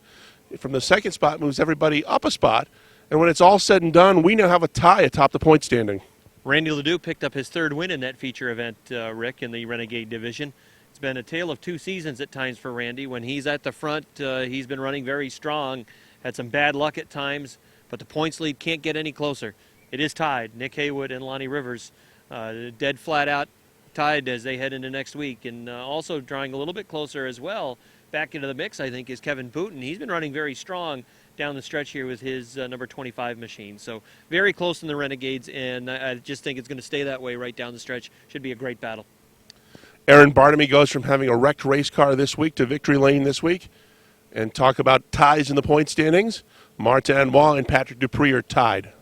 from the second spot moves everybody up a spot. And when it's all said and done, we now have a tie atop the point standing. Randy Ledoux picked up his third win in that feature event, Rick, in the Renegade division. It's been a tale of 2 seasons at times for Randy. When he's at the front, he's been running very strong. Had some bad luck at times, but the points lead can't get any closer. It is tied. Nick Haywood and Lonnie Rivers dead flat out tied as they head into next week. And also drawing a little bit closer as well, back into the mix, I think, is Kevin Booten. He's been running very strong down the stretch here with his number 25 machine. So very close in the Renegades, and I just think it's going to stay that way right down the stretch. Should be a great battle. Aaron Barnamy goes from having a wrecked race car this week to victory lane this week. And talk about ties in the point standings. Martin Waugh and Patrick Dupree are tied.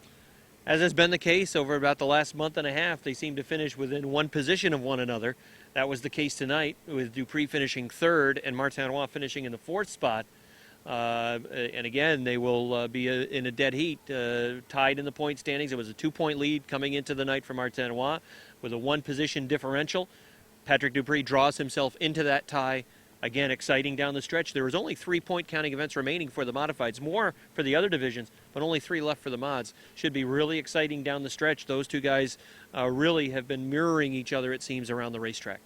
As has been the case over about the last month and a half, they seem to finish within one position of one another. That was the case tonight, with Dupree finishing third and Martin Waugh finishing in the 4th spot. And again, they will be in a dead heat, tied in the point standings. It was a 2-point lead coming into the night for Martin Waugh with a 1-position differential. Patrick Dupree draws himself into that tie Again, exciting down the stretch. There was only 3 point counting events remaining for the modifieds, more for the other divisions, but only 3 left for the mods. Should be really exciting down the stretch. Those two guys really have been mirroring each other, it seems, around the racetrack.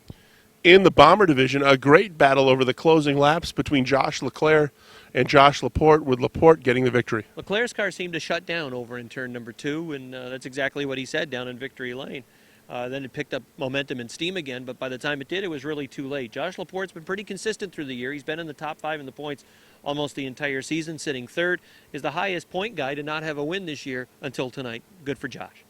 In the Bomber division, a great battle over the closing laps between Josh Leclerc and Josh Laporte, with Laporte getting the victory. Leclerc's car seemed to shut down over in turn number 2, and that's exactly what he said down in victory lane. Then it picked up momentum and steam again, but by the time it did, it was really too late. Josh Laporte's been pretty consistent through the year. He's been in the top 5 in the points almost the entire season, sitting third. Is the highest point guy to not have a win this year until tonight. Good for Josh.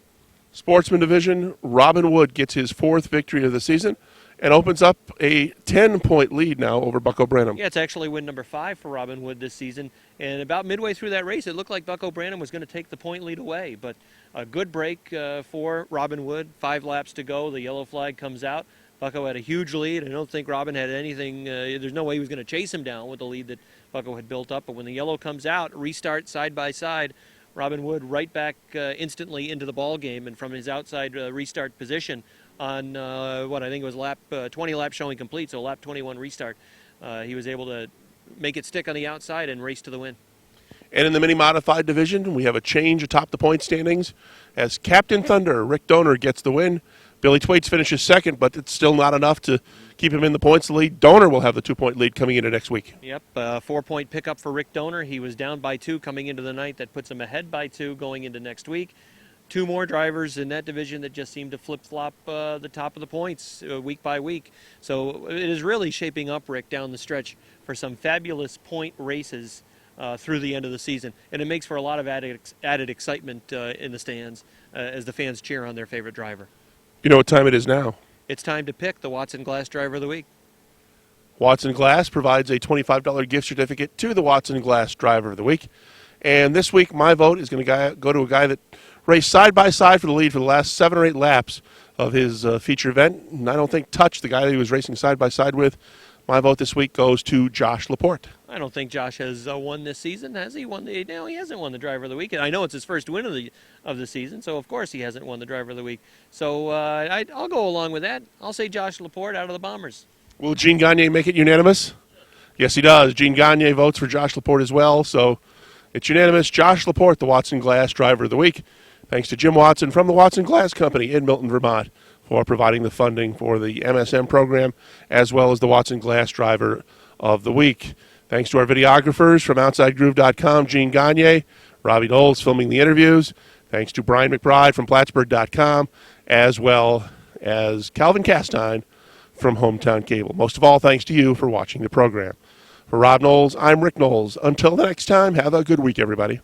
Sportsman division, Robin Wood gets his 4th victory of the season and opens up a 10-point lead now over Bucko Branham. Yeah, it's actually win number 5 for Robin Wood this season. And about midway through that race, it looked like Bucko Branham was going to take the point lead away. But a good break for Robin Wood. 5 laps to go. The yellow flag comes out. Bucko had a huge lead. I don't think Robin had anything. There's no way he was going to chase him down with the lead that Bucko had built up. But when the yellow comes out, restart side by side, Robin Wood right back instantly into the ball game. And from his outside restart position on what I think was lap 20 laps showing complete, so lap 21 restart, he was able to make it stick on the outside and race to the win. And in the mini-modified division, we have a change atop the point standings as Captain Thunder, Rick Donor, gets the win. Billy Twaits finishes second, but it's still not enough to keep him in the points lead. Donor will have the 2-point lead coming into next week. Yep, 4-point pickup for Rick Donor. He was down by 2 coming into the night. That puts him ahead by 2 going into next week. 2 more drivers in that division that just seem to flip-flop the top of the points week by week. So it is really shaping up, Rick, down the stretch for some fabulous point races through the end of the season. And it makes for a lot of added excitement in the stands as the fans cheer on their favorite driver. You know what time it is now? It's time to pick the Watson Glass Driver of the Week. Watson Glass provides a $25 gift certificate to the Watson Glass Driver of the Week. And this week, my vote is going to go to a guy that raced side by side for the lead for the last 7 or 8 laps of his feature event. And I don't think touched the guy that he was racing side by side with. My vote this week goes to Josh Laporte. I don't think Josh has won this season, has he? No, he hasn't won the Driver of the Week. I know it's his first win of the season, so of course he hasn't won the Driver of the Week. So I'll go along with that. I'll say Josh Laporte out of the Bombers. Will Gene Gagne make it unanimous? Yes, he does. Gene Gagne votes for Josh Laporte as well, so it's unanimous. Josh Laporte, the Watson Glass Driver of the Week. Thanks to Jim Watson from the Watson Glass Company in Milton, Vermont, for providing the funding for the MSM program, as well as the Watson Glass Driver of the Week. Thanks to our videographers from OutsideGroove.com, Gene Gagne, Robbie Knowles filming the interviews. Thanks to Brian McBride from Plattsburgh.com, as well as Calvin Castine from Hometown Cable. Most of all, thanks to you for watching the program. For Rob Knowles, I'm Rick Knowles. Until the next time, have a good week, everybody.